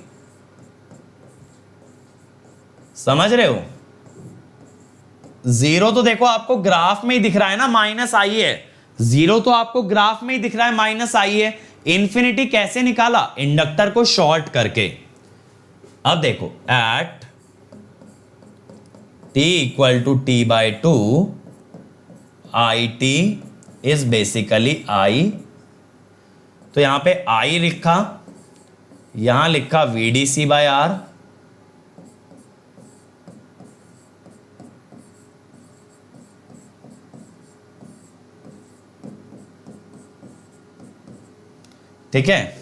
समझ रहे हो। 0 तो देखो आपको ग्राफ में ही दिख रहा है ना, -I है, 0 तो आपको ग्राफ में ही दिख रहा है, -I है। इंफिनिटी कैसे निकाला, इंडक्टर को शॉर्ट करके। अब देखो at T equal to T/2 IT is basically I, तो यहां पे I लिखा, यहां लिखा VDC/R, ठीक है।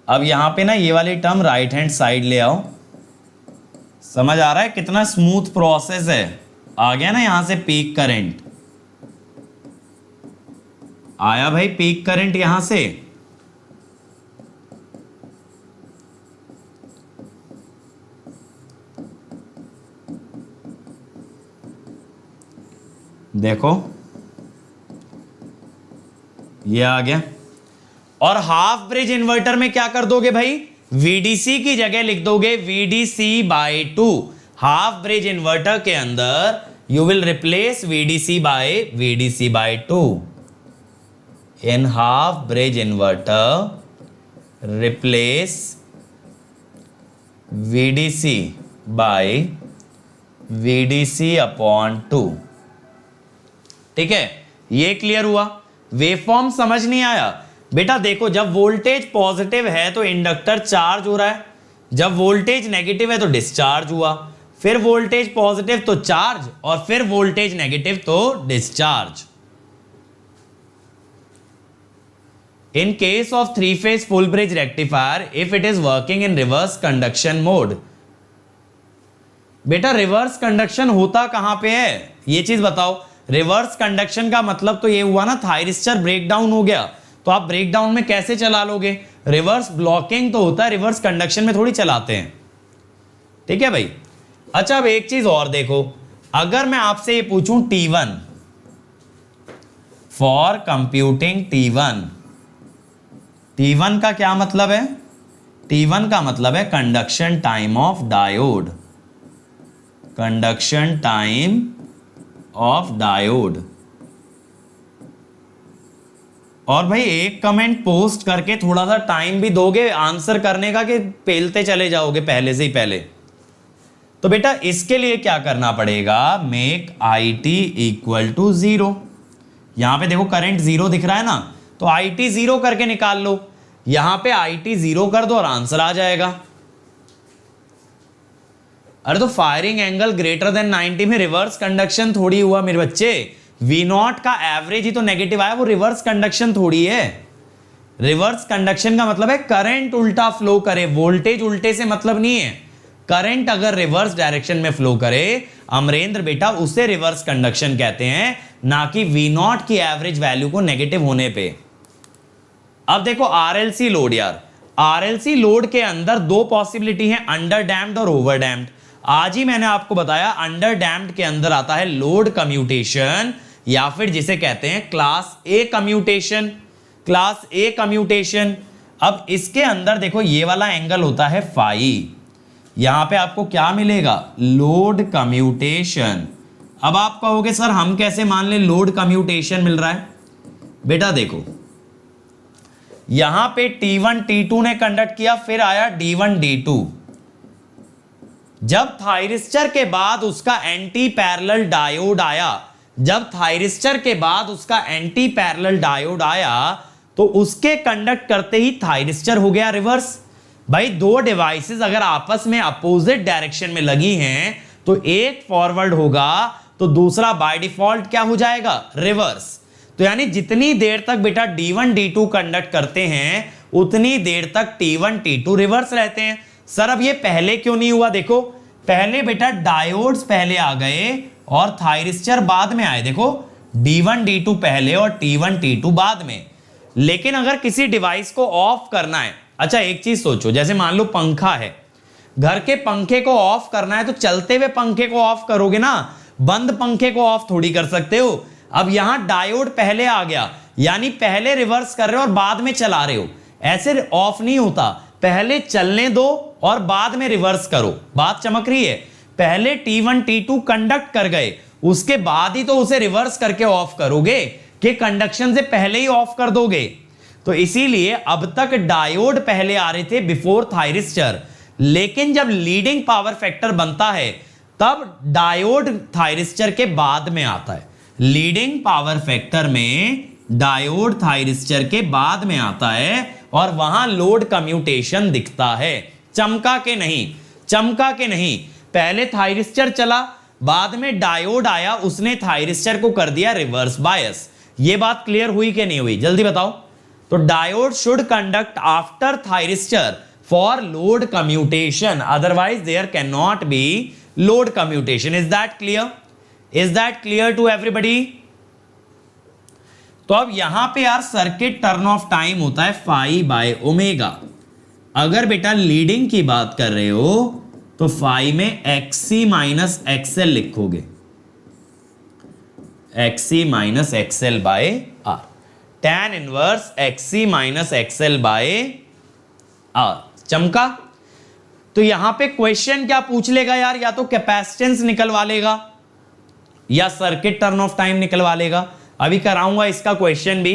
अब यहां पे ना ये वाली टर्म राइट हैंड साइड ले आओ, समझ आ रहा है कितना स्मूथ प्रोसेस है। आ गया ना यहां से पीक करंट, आया भाई पीक करंट यहां से, देखो ये आ गया। और हाफ ब्रिज इन्वर्टर में क्या कर दोगे भाई, VDC की जगह लिख दोगे VDC/2। हाफ ब्रिज इन्वर्टर के अंदर you will replace VDC/2। In half bridge inverter replace VDC/VDC/2, ठीक है। ये क्लियर हुआ। वेवफॉर्म समझ नहीं आया बेटा, देखो जब वोल्टेज पॉजिटिव है तो इंडक्टर चार्ज हो रहा है, जब वोल्टेज नेगेटिव है तो डिस्चार्ज हुआ, फिर वोल्टेज पॉजिटिव तो चार्ज, और फिर वोल्टेज नेगेटिव तो discharge. In case of three-phase full bridge rectifier, if it is working in reverse conduction mode, बेटा रिवर्स कंडक्शन होता कहां पे है, ये चीज बताओ। रिवर्स कंडक्शन का मतलब तो ये हुआ ना, थायरिस्टर ब्रेकडाउन हो गया, तो आप ब्रेकडाउन में कैसे चला लोगे, रिवर्स ब्लॉकिंग तो होता है, रिवर्स कंडक्शन में थोड़ी चलाते हैं, ठीक है भाई। अच्छा अब एक चीज और देखो, अगर मैं आपसे ये पूछूं T1 फॉर कंप्यूटिंग T1 का क्या मतलब है, T1 का मतलब है conduction time of diode, conduction time of diode. और भाई एक कमेंट पोस्ट करके थोड़ा सा टाइम भी दोगे आंसर करने का कि पेलते चले जाओगे पहले से ही पहले? तो बेटा इसके लिए क्या करना पड़ेगा, make I T equal to 0। यहां पे देखो करंट 0 दिख रहा है ना, तो आई टी 0 करके निकाल लो। यहां पे आई टी 0 कर दो और आंसर आ जाएगा। अरे तो फायरिंग एंगल ग्रेटर देन 90 में रिवर्स कंडक्शन थोड़ी हुआ मेरे बच्चे। V0 का एवरेज ही तो नेगेटिव आया, वो रिवर्स कंडक्शन थोड़ी है। रिवर्स कंडक्शन का मतलब है करंट उल्टा फ्लो करे, वोल्टेज उल्टे से मतलब नहीं है। करंट अगर रिवर्स डायरेक्शन में फ्लो करे अमरेंद्र बेटा, उसे रिवर्स कंडक्शन कहते हैं, ना कि V0 की एवरेज वैल्यू को नेगेटिव होने पे। अब देखो RLC लोड यार, RLC लोड के अंदर दो पॉसिबिलिटी है, अंडर डैम्प्ड और ओवर डैम्प्ड। आज ही मैंने आपको बताया अंडर डैम्प्ड के अंदर आता है लोड कम्यूटेशन, या फिर जिसे कहते हैं class A commutation, class A commutation. अब इसके अंदर देखो ये वाला एंगल होता है फाई, यहां पे आपको क्या मिलेगा, लोड कम्यूटेशन। अब आप कहोगे सर हम कैसे मान ले लोड कम्यूटेशन मिल रहा है? बेटा देखो यहां पे T1 T2 ने कंडक्ट किया, फिर आया D1 D2। जब थायरिस्टर के बाद उसका एंटी पैरेलल डायोड आया, जब थायरिस्टर के बाद उसका एंटी पैरेलल डायोड आया तो उसके कंडक्ट करते ही थायरिस्टर हो गया रिवर्स। भाई दो डिवाइसेस अगर आपस में अपोजिट डायरेक्शन में लगी हैं तो एक फॉरवर्ड होगा तो दूसरा बाय डिफॉल्ट क्या हो जाएगा, रिवर्स। तो यानी जितनी देर तक बेटा D1 D2 कंडक्ट करते हैं उतनी देर तक T1 T2 रिवर्स रहते हैं। सर अब ये पहले क्यों नहीं हुआ? देखो पहले बेटा डायोड्स पहले आ गए और थायरिस्टर बाद में आए। देखो D1 D2 पहले और T1 T2 बाद में। लेकिन अगर किसी डिवाइस को ऑफ करना है, अच्छा एक चीज सोचो, जैसे मान लो पंखा है, घर के पंखे को ऑफ करना है तो चलते हुए पंखे को ऑफ करोगे ना, बंद पंखे को ऑफ थोड़ी कर सकते हो। अब यहां डायोड पहले आ गया, यानी पहले रिवर्स कर रहे हो और बाद में चला रहे हो, ऐसे ऑफ नहीं होता। पहले चलने दो और बाद में रिवर्स करो। बात चमक रही है? पहले T1 T2 कंडक्ट कर गए, उसके बाद ही तो उसे रिवर्स करके ऑफ करोगे, कि कंडक्शन से पहले ही ऑफ कर दोगे। तो इसीलिए अब तक डायोड पहले आ रहे थे बिफोर थायरिस्टर, लेकिन जब लीडिंग पावर फैक्टर बनता है तब डायोड थायरिस्टर के बाद में आता है। लीडिंग पावर फैक्टर में डायोड थायरिस्टर के बाद में आता है और वहां लोड कम्यूटेशन दिखता है। चमका के नहीं, चमका के नहीं, पहले थायरिस्टर चला, बाद में डायोड आया, उसने थायरिस्टर को कर दिया रिवर्स बायस। ये बात क्लियर हुई कि नहीं हुई? जल्दी बताओ। तो diode should conduct after thyristor for load commutation, otherwise there can not be load commutation. Is that clear? Is that clear to everybody? तो अब यहां पे यार सर्किट टर्न ऑफ टाइम होता है फाई बाय ओमेगा। अगर बेटा लीडिंग की बात कर रहे हो तो फाई में XC माइनस XL लिखोगे, XC minus XL by R, tan inverse XC minus XL by R। चमका? तो यहां पे क्वेश्चन क्या पूछ लेगा यार, या तो कैपेसिटेंस निकलवा लेगा या सर्किट टर्न ऑफ टाइम निकलवा लेगा। अभी कराऊंगा इसका क्वेश्चन भी,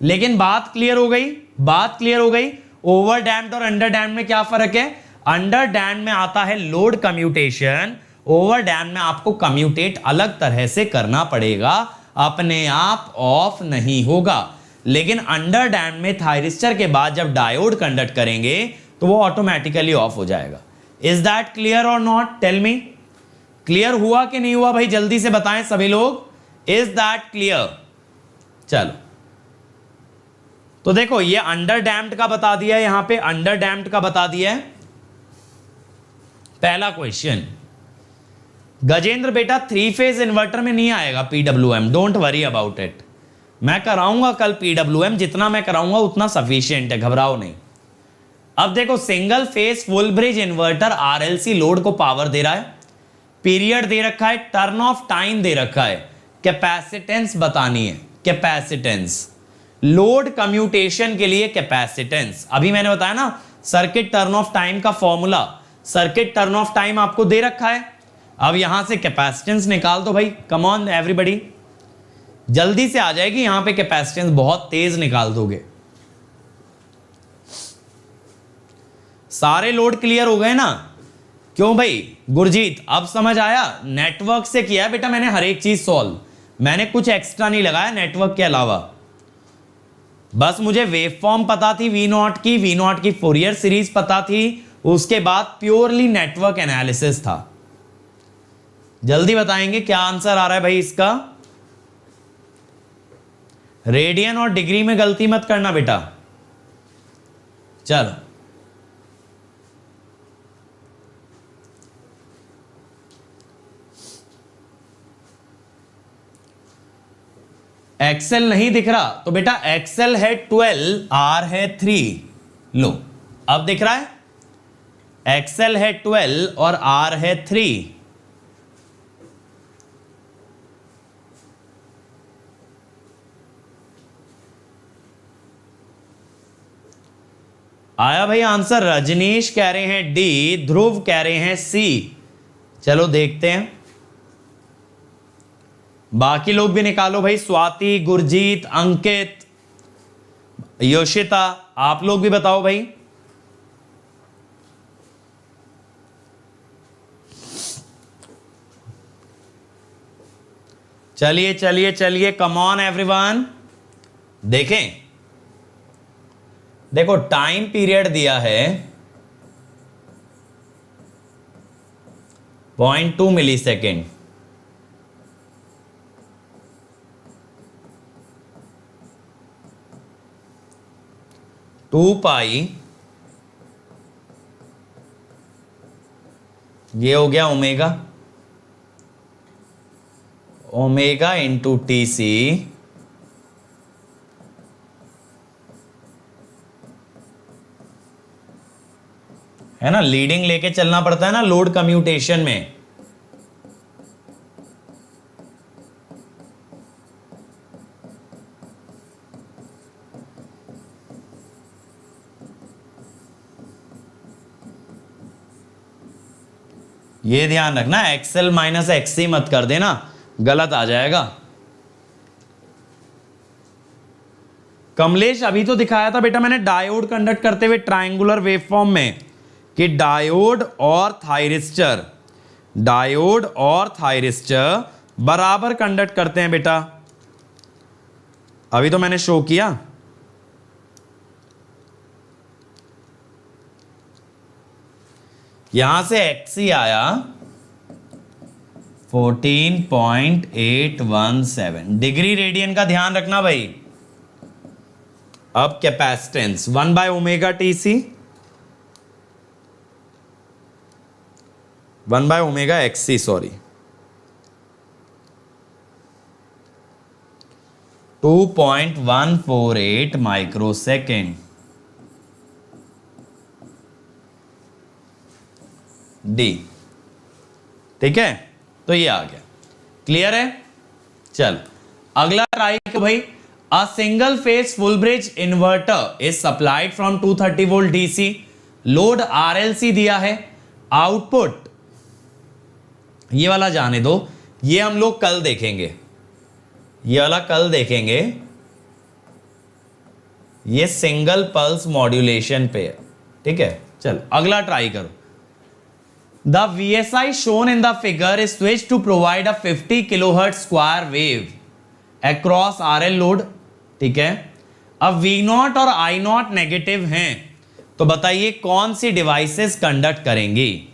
लेकिन बात क्लियर हो गई, बात क्लियर हो गई। ओवर डैम्प्ड और अंडर डैम्प्ड में क्या फर्क है? अंडर डैम्प्ड में आता है लोड कम्यूटेशन, ओवर डैम्प्ड में आपको कम्यूटेट अलग तरह से करना पड़ेगा, अपने आप ऑफ नहीं होगा। लेकिन अंडर डैम्प्ड में थायरिस्टर के बाद जब डायोड कंडक्ट करेंगे तो वो ऑटोमेटिकली ऑफ हो जाएगा। इज दैट क्लियर और नॉट? टेल मी, क्लियर हुआ कि नहीं हुआ भाई? जल्दी से बताएं सभी लोग, इज दैट क्लियर? चलो तो देखो ये अंडर डैम्प्ड का बता दिया है, यहां पे अंडर डैम्प्ड का बता दिया है। पहला क्वेश्चन, गजेंद्र बेटा 3 फेज इन्वर्टर में नहीं आएगा PWM, don't worry about it, मैं कराऊंगा कल PWM, जितना मैं कराऊंगा उतना सफिशिएंट है, घबराओ नहीं। अब देखो single phase full bridge inverter RLC load को पावर दे रहा है, पीरियड दे रखा है, टर्न ऑफ टाइम दे रखा है, कैपेसिटेंस बतानी है, कैपेसिटेंस। लोड कम्यूटेशन के लिए कैपेसिटेंस, अभी मैंने बताया ना सर्किट टर्न ऑफ टाइम का formula, circuit turn off time आपको दे रखा है। अब यहां से कैपेसिटेंस निकाल दो भाई, कम ऑन एवरीबॉडी, जल्दी से आ जाएगी यहां पे कैपेसिटेंस, बहुत तेज निकाल दोगे। सारे लोड क्लियर हो गए ना? क्यों भाई गुरजीत, अब समझ आया? नेटवर्क से किया है बेटा मैंने हर एक चीज सॉल्व, मैंने कुछ एक्स्ट्रा नहीं लगाया नेटवर्क के अलावा। बस मुझे वेवफॉर्म पता थी V नॉट की फोरियर सीरीज पता थी, उसके बाद प्योरली नेटवर्क एनालिसिस था। जल्दी बताएंगे क्या आंसर आ रहा है भाई इसका? रेडियन और डिग्री में गलती मत करना बेटा। चलो एक्सेल नहीं दिख रहा तो बेटा एक्सेल है 12, आर है 3। लो अब दिख रहा है, एक्सेल है 12 और आर है 3। आया भाई आंसर? रजनीश कह रहे हैं डी, ध्रुव कह रहे हैं सी। चलो देखते हैं, बाकी लोग भी निकालो भाई, स्वाति, गुरजीत, अंकित, योशिता, आप लोग भी बताओ भाई। चलिए चलिए चलिए, कम ऑन एवरीवन। देखें, देखो टाइम पीरियड दिया है 0.2 मिली सेकेंड, टू पाई, ये हो गया omega, omega into T C, है ना, लीडिंग लेके चलना पड़ता है ना लोड कम्यूटेशन में। ये ध्यान रखना, एक्सएल माइनस एक्ससी मत कर देना, गलत आ जाएगा। कमलेश अभी तो दिखाया था बेटा मैंने डायोड कंडक्ट करते हुए ट्रायंगुलर वेवफॉर्म में कि डायोड और थायरिस्टर, डायोड और थायरिस्टर बराबर कंडक्ट करते हैं बेटा, अभी तो मैंने शो किया। यहां से एक्सी आया 14.817 डिग्री रेडियन का ध्यान रखना भाई। अब capacitance 1 by omega T C, 1 by omega एक्सी, सॉरी, 2.148 माइक्रोसेकेंड डी। ठीक है, तो ये आ गया, क्लियर है। चल अगला ट्राई को भाई, a single phase full bridge inverter is supplied from 230 volt DC, load RLC दिया है, आउटपुट, ये वाला जाने दो, ये हम लोग कल देखेंगे, ये वाला कल देखेंगे, ये सिंगल पल्स मॉड्यूलेशन पे है। ठीक है, चल अगला ट्राई करो। The VSI shown in the figure is switched to provide a 50 kilohertz square wave across RL load। ठीक है, अब V0 और I0 नेगेटिव हैं, तो बताइए कौन सी डिवाइसेस कंडक्ट करेंगी?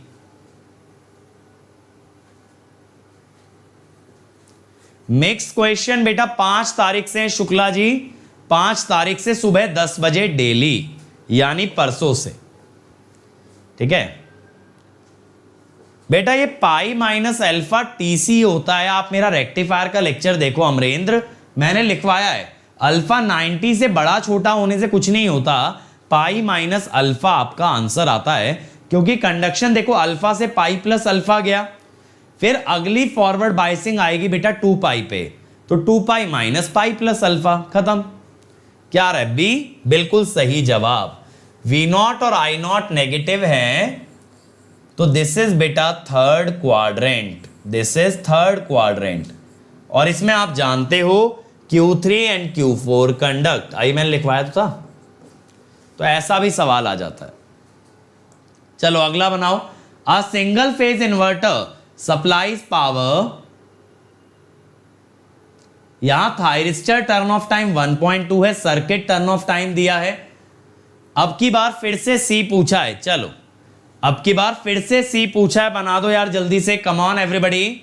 मिक्स क्वेश्चन बेटा 5 तारीख से शुक्ला जी, 5 तारीख से सुबह 10 बजे डेली, यानी परसों से। ठीक है बेटा, ये पाई माइनस अल्फा टीसी होता है। आप मेरा रेक्टिफायर का लेक्चर देखो अमरेंद्र, मैंने लिखवाया है, अल्फा 90 से बड़ा छोटा होने से कुछ नहीं होता, पाई माइनस अल्फा आपका आंसर आता है, क्योंकि कंडक्शन देखो अल्फा से पाई प्लस अल्फा गया, फिर अगली फॉरवर्ड बाइसिंग आएगी बेटा 2 पाई पे, तो 2 pi minus pi plus alpha, खत्म। क्या रहा है? बी बिल्कुल सही जवाब। V नॉट और I नॉट नेगेटिव है, तो दिस इज बेटा third quadrant, this is third quadrant. और इसमें आप जानते हो Q3 एंड Q4 कंडक्ट, आई मैंने लिखवाया था, तो ऐसा भी सवाल आ जाता है। चलो अगला बनाओ। A single phase inverter supplies power, यहां थायरिस्टर टर्न ऑफ टाइम 1.2 है, सर्किट टर्न ऑफ टाइम दिया है। अब की बार फिर से सी पूछा है, चलो अब की बार फिर से सी पूछा है, बना दो यार जल्दी से, come on everybody.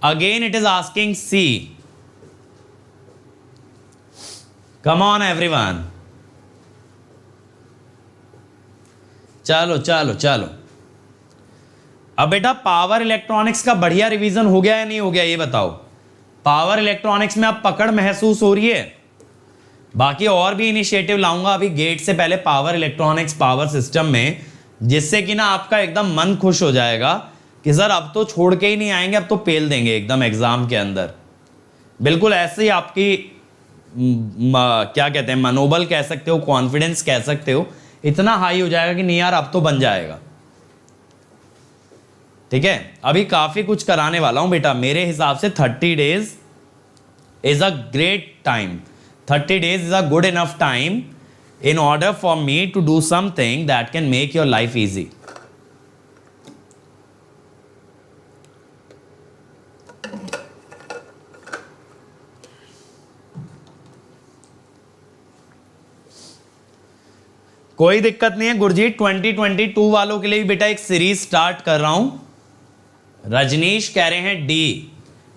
Again it is asking C, come on everyone, चलो चलो चलो। अब बेटा पावर इलेक्ट्रॉनिक्स का बढ़िया रिवीजन हो गया या नहीं हो गया, ये बताओ। पावर इलेक्ट्रॉनिक्स में अब पकड़ महसूस हो रही है। बाकी और भी इनिशिएटिव लाऊंगा अभी गेट से पहले पावर इलेक्ट्रॉनिक्स पावर सिस्टम में, जिससे कि ना आपका एकदम मन खुश हो जाएगा कि सर अब तो छोड़ के ही नहीं आएंगे, अब तो पेल देंगे एकदम एग्जाम के अंदर। बिल्कुल ऐसे ही आपकी क्या कहते हैं, मनोबल कह सकते हो, कॉन्फिडेंस कह सकते हो, इतना हाई हो जाएगा कि नहीं यार अब तो बन जाएगा। ठीक है, अभी काफी कुछ कराने वाला हूं बेटा। मेरे हिसाब से 30 days is a great time, 30 days is a good enough time in order for me to do something that can make your life easy. कोई दिक्कत नहीं है गुरजीत, 2022 वालों के लिए भी बेटा एक सीरीज स्टार्ट कर रहा हूं। रजनीश कह रहे हैं डी,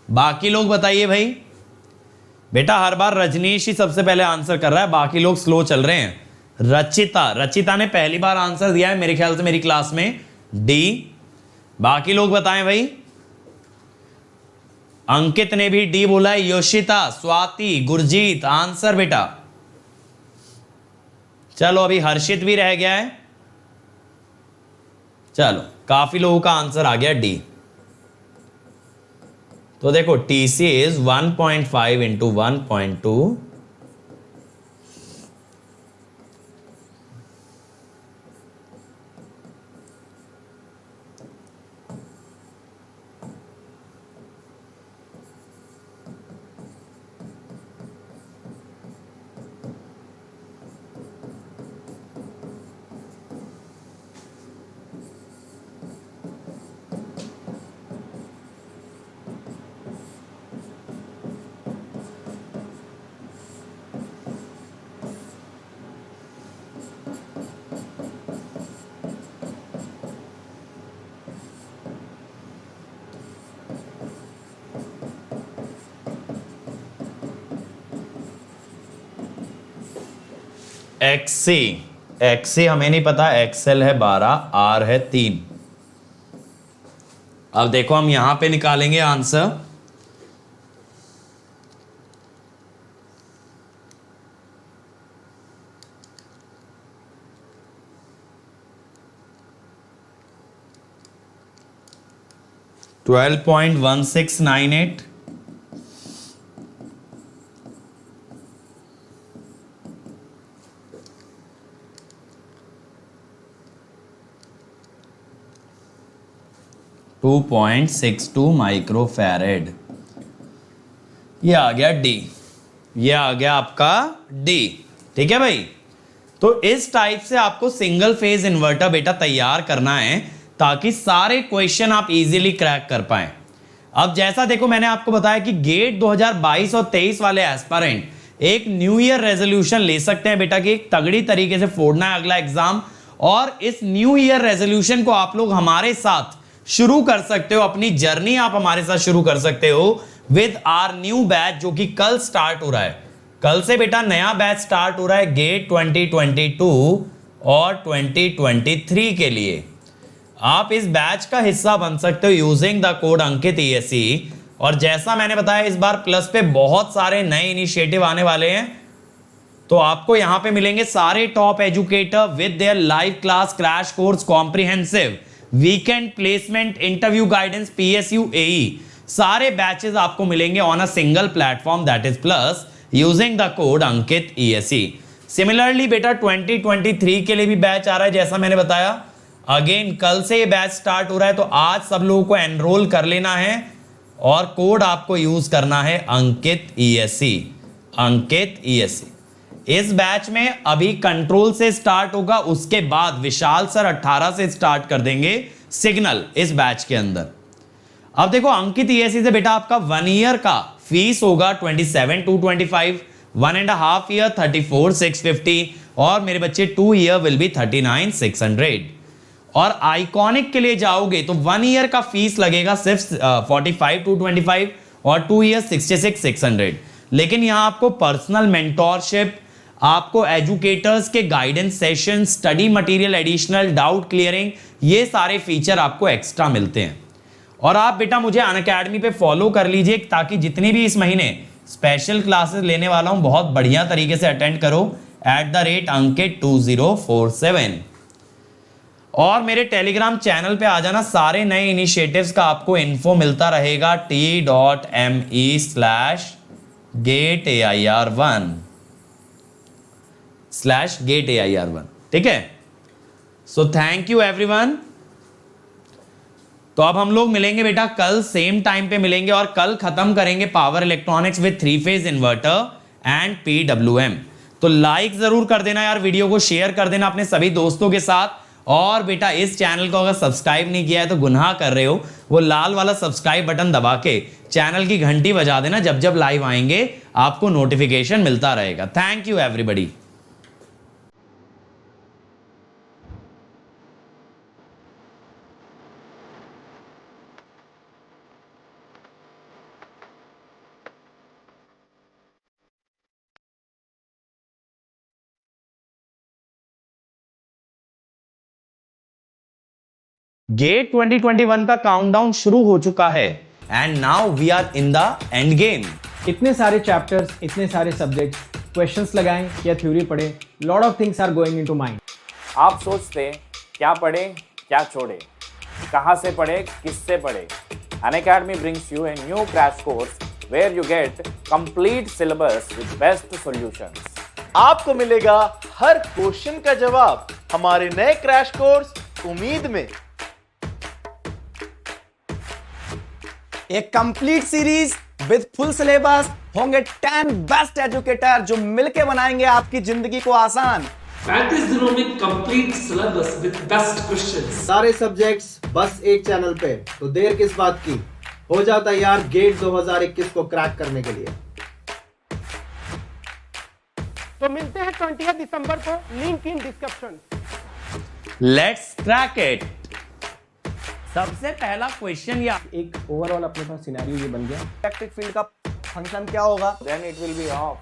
बाकी लोग बताइए भाई। बेटा हर बार रजनीश ही सबसे पहले आंसर कर रहा है, बाकी लोग स्लो चल रहे हैं। रचिता ने पहली बार आंसर दिया है मेरे ख्याल से मेरी क्लास में, डी। बाकी लोग बताएं भाई। अंकित ने भी डी बोला है, योशिता, स्वाति, गुरजीत, आंसर बेटा। चलो अभी हर्षित भी रह गया है। चलो काफी लोगों का आंसर आ गया डी। तो देखो TC इज 1.5 इंटू 1.2, XC हमें नहीं पता, XL है 12, R है 3। अब देखो हम यहां पे निकालेंगे आंसर। $12.1698 2.62 माइक्रोफैरेड, ये आ गया डी, ये आ गया आपका डी। ठीक है भाई, तो इस टाइप से आपको सिंगल फेज इन्वर्टर बेटा तैयार करना है ताकि सारे क्वेश्चन आप इजीली क्रैक कर पाएं। अब जैसा देखो मैंने आपको बताया कि गेट 2022 और 23 वाले एस्पायरेंट एक न्यू ईयर रेजोल्यूशन ले सकते हैं बेटा कि एक तगड़ी तरीके से फोड़ना है अगला एग्जाम, और इस न्यू ईयर रेजोल्यूशन को आप लोग हमारे साथ शुरू कर सकते हो, अपनी जर्नी आप हमारे साथ शुरू कर सकते हो विद आर न्यू बैच जो कि कल स्टार्ट हो रहा है। कल से बेटा नया बैच स्टार्ट हो रहा है गेट 2022 और 2023 के लिए। आप इस बैच का हिस्सा बन सकते हो using the code Ankit ESE। और जैसा मैंने बताया इस बार प्लस पे बहुत सारे नए इनिशिएटिव आने वाले हैं, तो आपको यहां पे मिलेंगे सारे top educator with their live class, crash course, comprehensive weekend placement, interview guidance, PSU AE, सारे बैचेस आपको मिलेंगे on a single platform that is plus using the code Ankit ESE। Similarly बेटा 2023 के लिए भी बैच आ रहा है, जैसा मैंने बताया। अगेन कल से ये बैच स्टार्ट हो रहा है, तो आज सब लोगों को एनरोल कर लेना है और कोड आपको यूज करना है अंकित ESC, अंकित ESC। इस बैच में अभी कंट्रोल से स्टार्ट होगा, उसके बाद विशाल सर 18 से स्टार्ट कर देंगे सिग्नल इस बैच के अंदर। अब देखो अंकित ESC से बेटा आपका 1 ईयर का फीस होगा 27,225, 1.5 ईयर 34,650 और मेरे बच्चे 2 ईयर विल बी 39,600। और आइकॉनिक के लिए जाओगे तो 1 ईयर का फीस लगेगा सिर्फ 45,225 और 2 ईयर 66,600। लेकिन यहां आपको पर्सनल मेंटोरशिप, आपको एजुकेटर्स के guidance session, study material additional, doubt clearing, ये सारे फीचर आपको एक्स्ट्रा मिलते हैं। और आप बेटा मुझे अनअकैडमी पे फॉलो कर लीजिए, ताकि जितनी भी इस महीने स्पेशल क्लासेस लेने वाला हूं बहुत बढ़िया तरीके से अटेंड करो @अंकित 2047। और मेरे टेलीग्राम चैनल पे आ जाना, सारे नए इनिशिएटिव्स का आपको इन्फो मिलता रहेगा t.me/gateair1 ठीक है। So thank you everyone. तो अब हम लोग मिलेंगे बेटा कल सेम टाइम पे मिलेंगे और कल खत्म करेंगे power electronics with 3 phase inverter and PWM। तो लाइक जरूर कर देना यार, वीडियो को शेयर कर देना अपने सभी दोस्तों के साथ। और बेटा इस चैनल को अगर सब्सक्राइब नहीं किया है तो गुनाह कर रहे हो, वो लाल वाला सब्सक्राइब बटन दबा के चैनल की घंटी बजा देना, जब जब लाइव आएंगे आपको नोटिफिकेशन मिलता रहेगा। Thank you everybody. गेट 2021 का काउंटडाउन शुरू हो चुका है and now we are in the end game. इतने सारे चैप्टर्स, इतने सारे सब्जेक्ट्स, क्वेश्चंस लगाएं या थ्योरी पढ़ें, lot of things are going into mind. आप सोचते क्या पढ़े क्या छोड़े, कहां से पढ़े किससे पढ़े। Unacademy brings you a new crash course where you get complete syllabus with best solutions. आपको मिलेगा हर क्वेश्चन का जवाब हमारे नए क्रैश कोर्स उम्मीद में। एक complete series with full syllabus, होंगे 10 बेस्ट एजुकेटर जो मिलके बनाएंगे आपकी जिंदगी को आसान। 35 दिनों में complete syllabus with best questions. सारे सब्जेक्ट्स बस एक चैनल पे, तो देर किस बात की, हो जाओ तैयार गेट 2021 को क्रैक करने के लिए। तो मिलते हैं 20 दिसंबर को, link in description. Let's crack it. सबसे पहला क्वेश्चन या एक ओवरऑल अपने पास सिनेरियो ये बन गया। इलेक्ट्रिक फील्ड का फंक्शन क्या होगा? Then it will be off.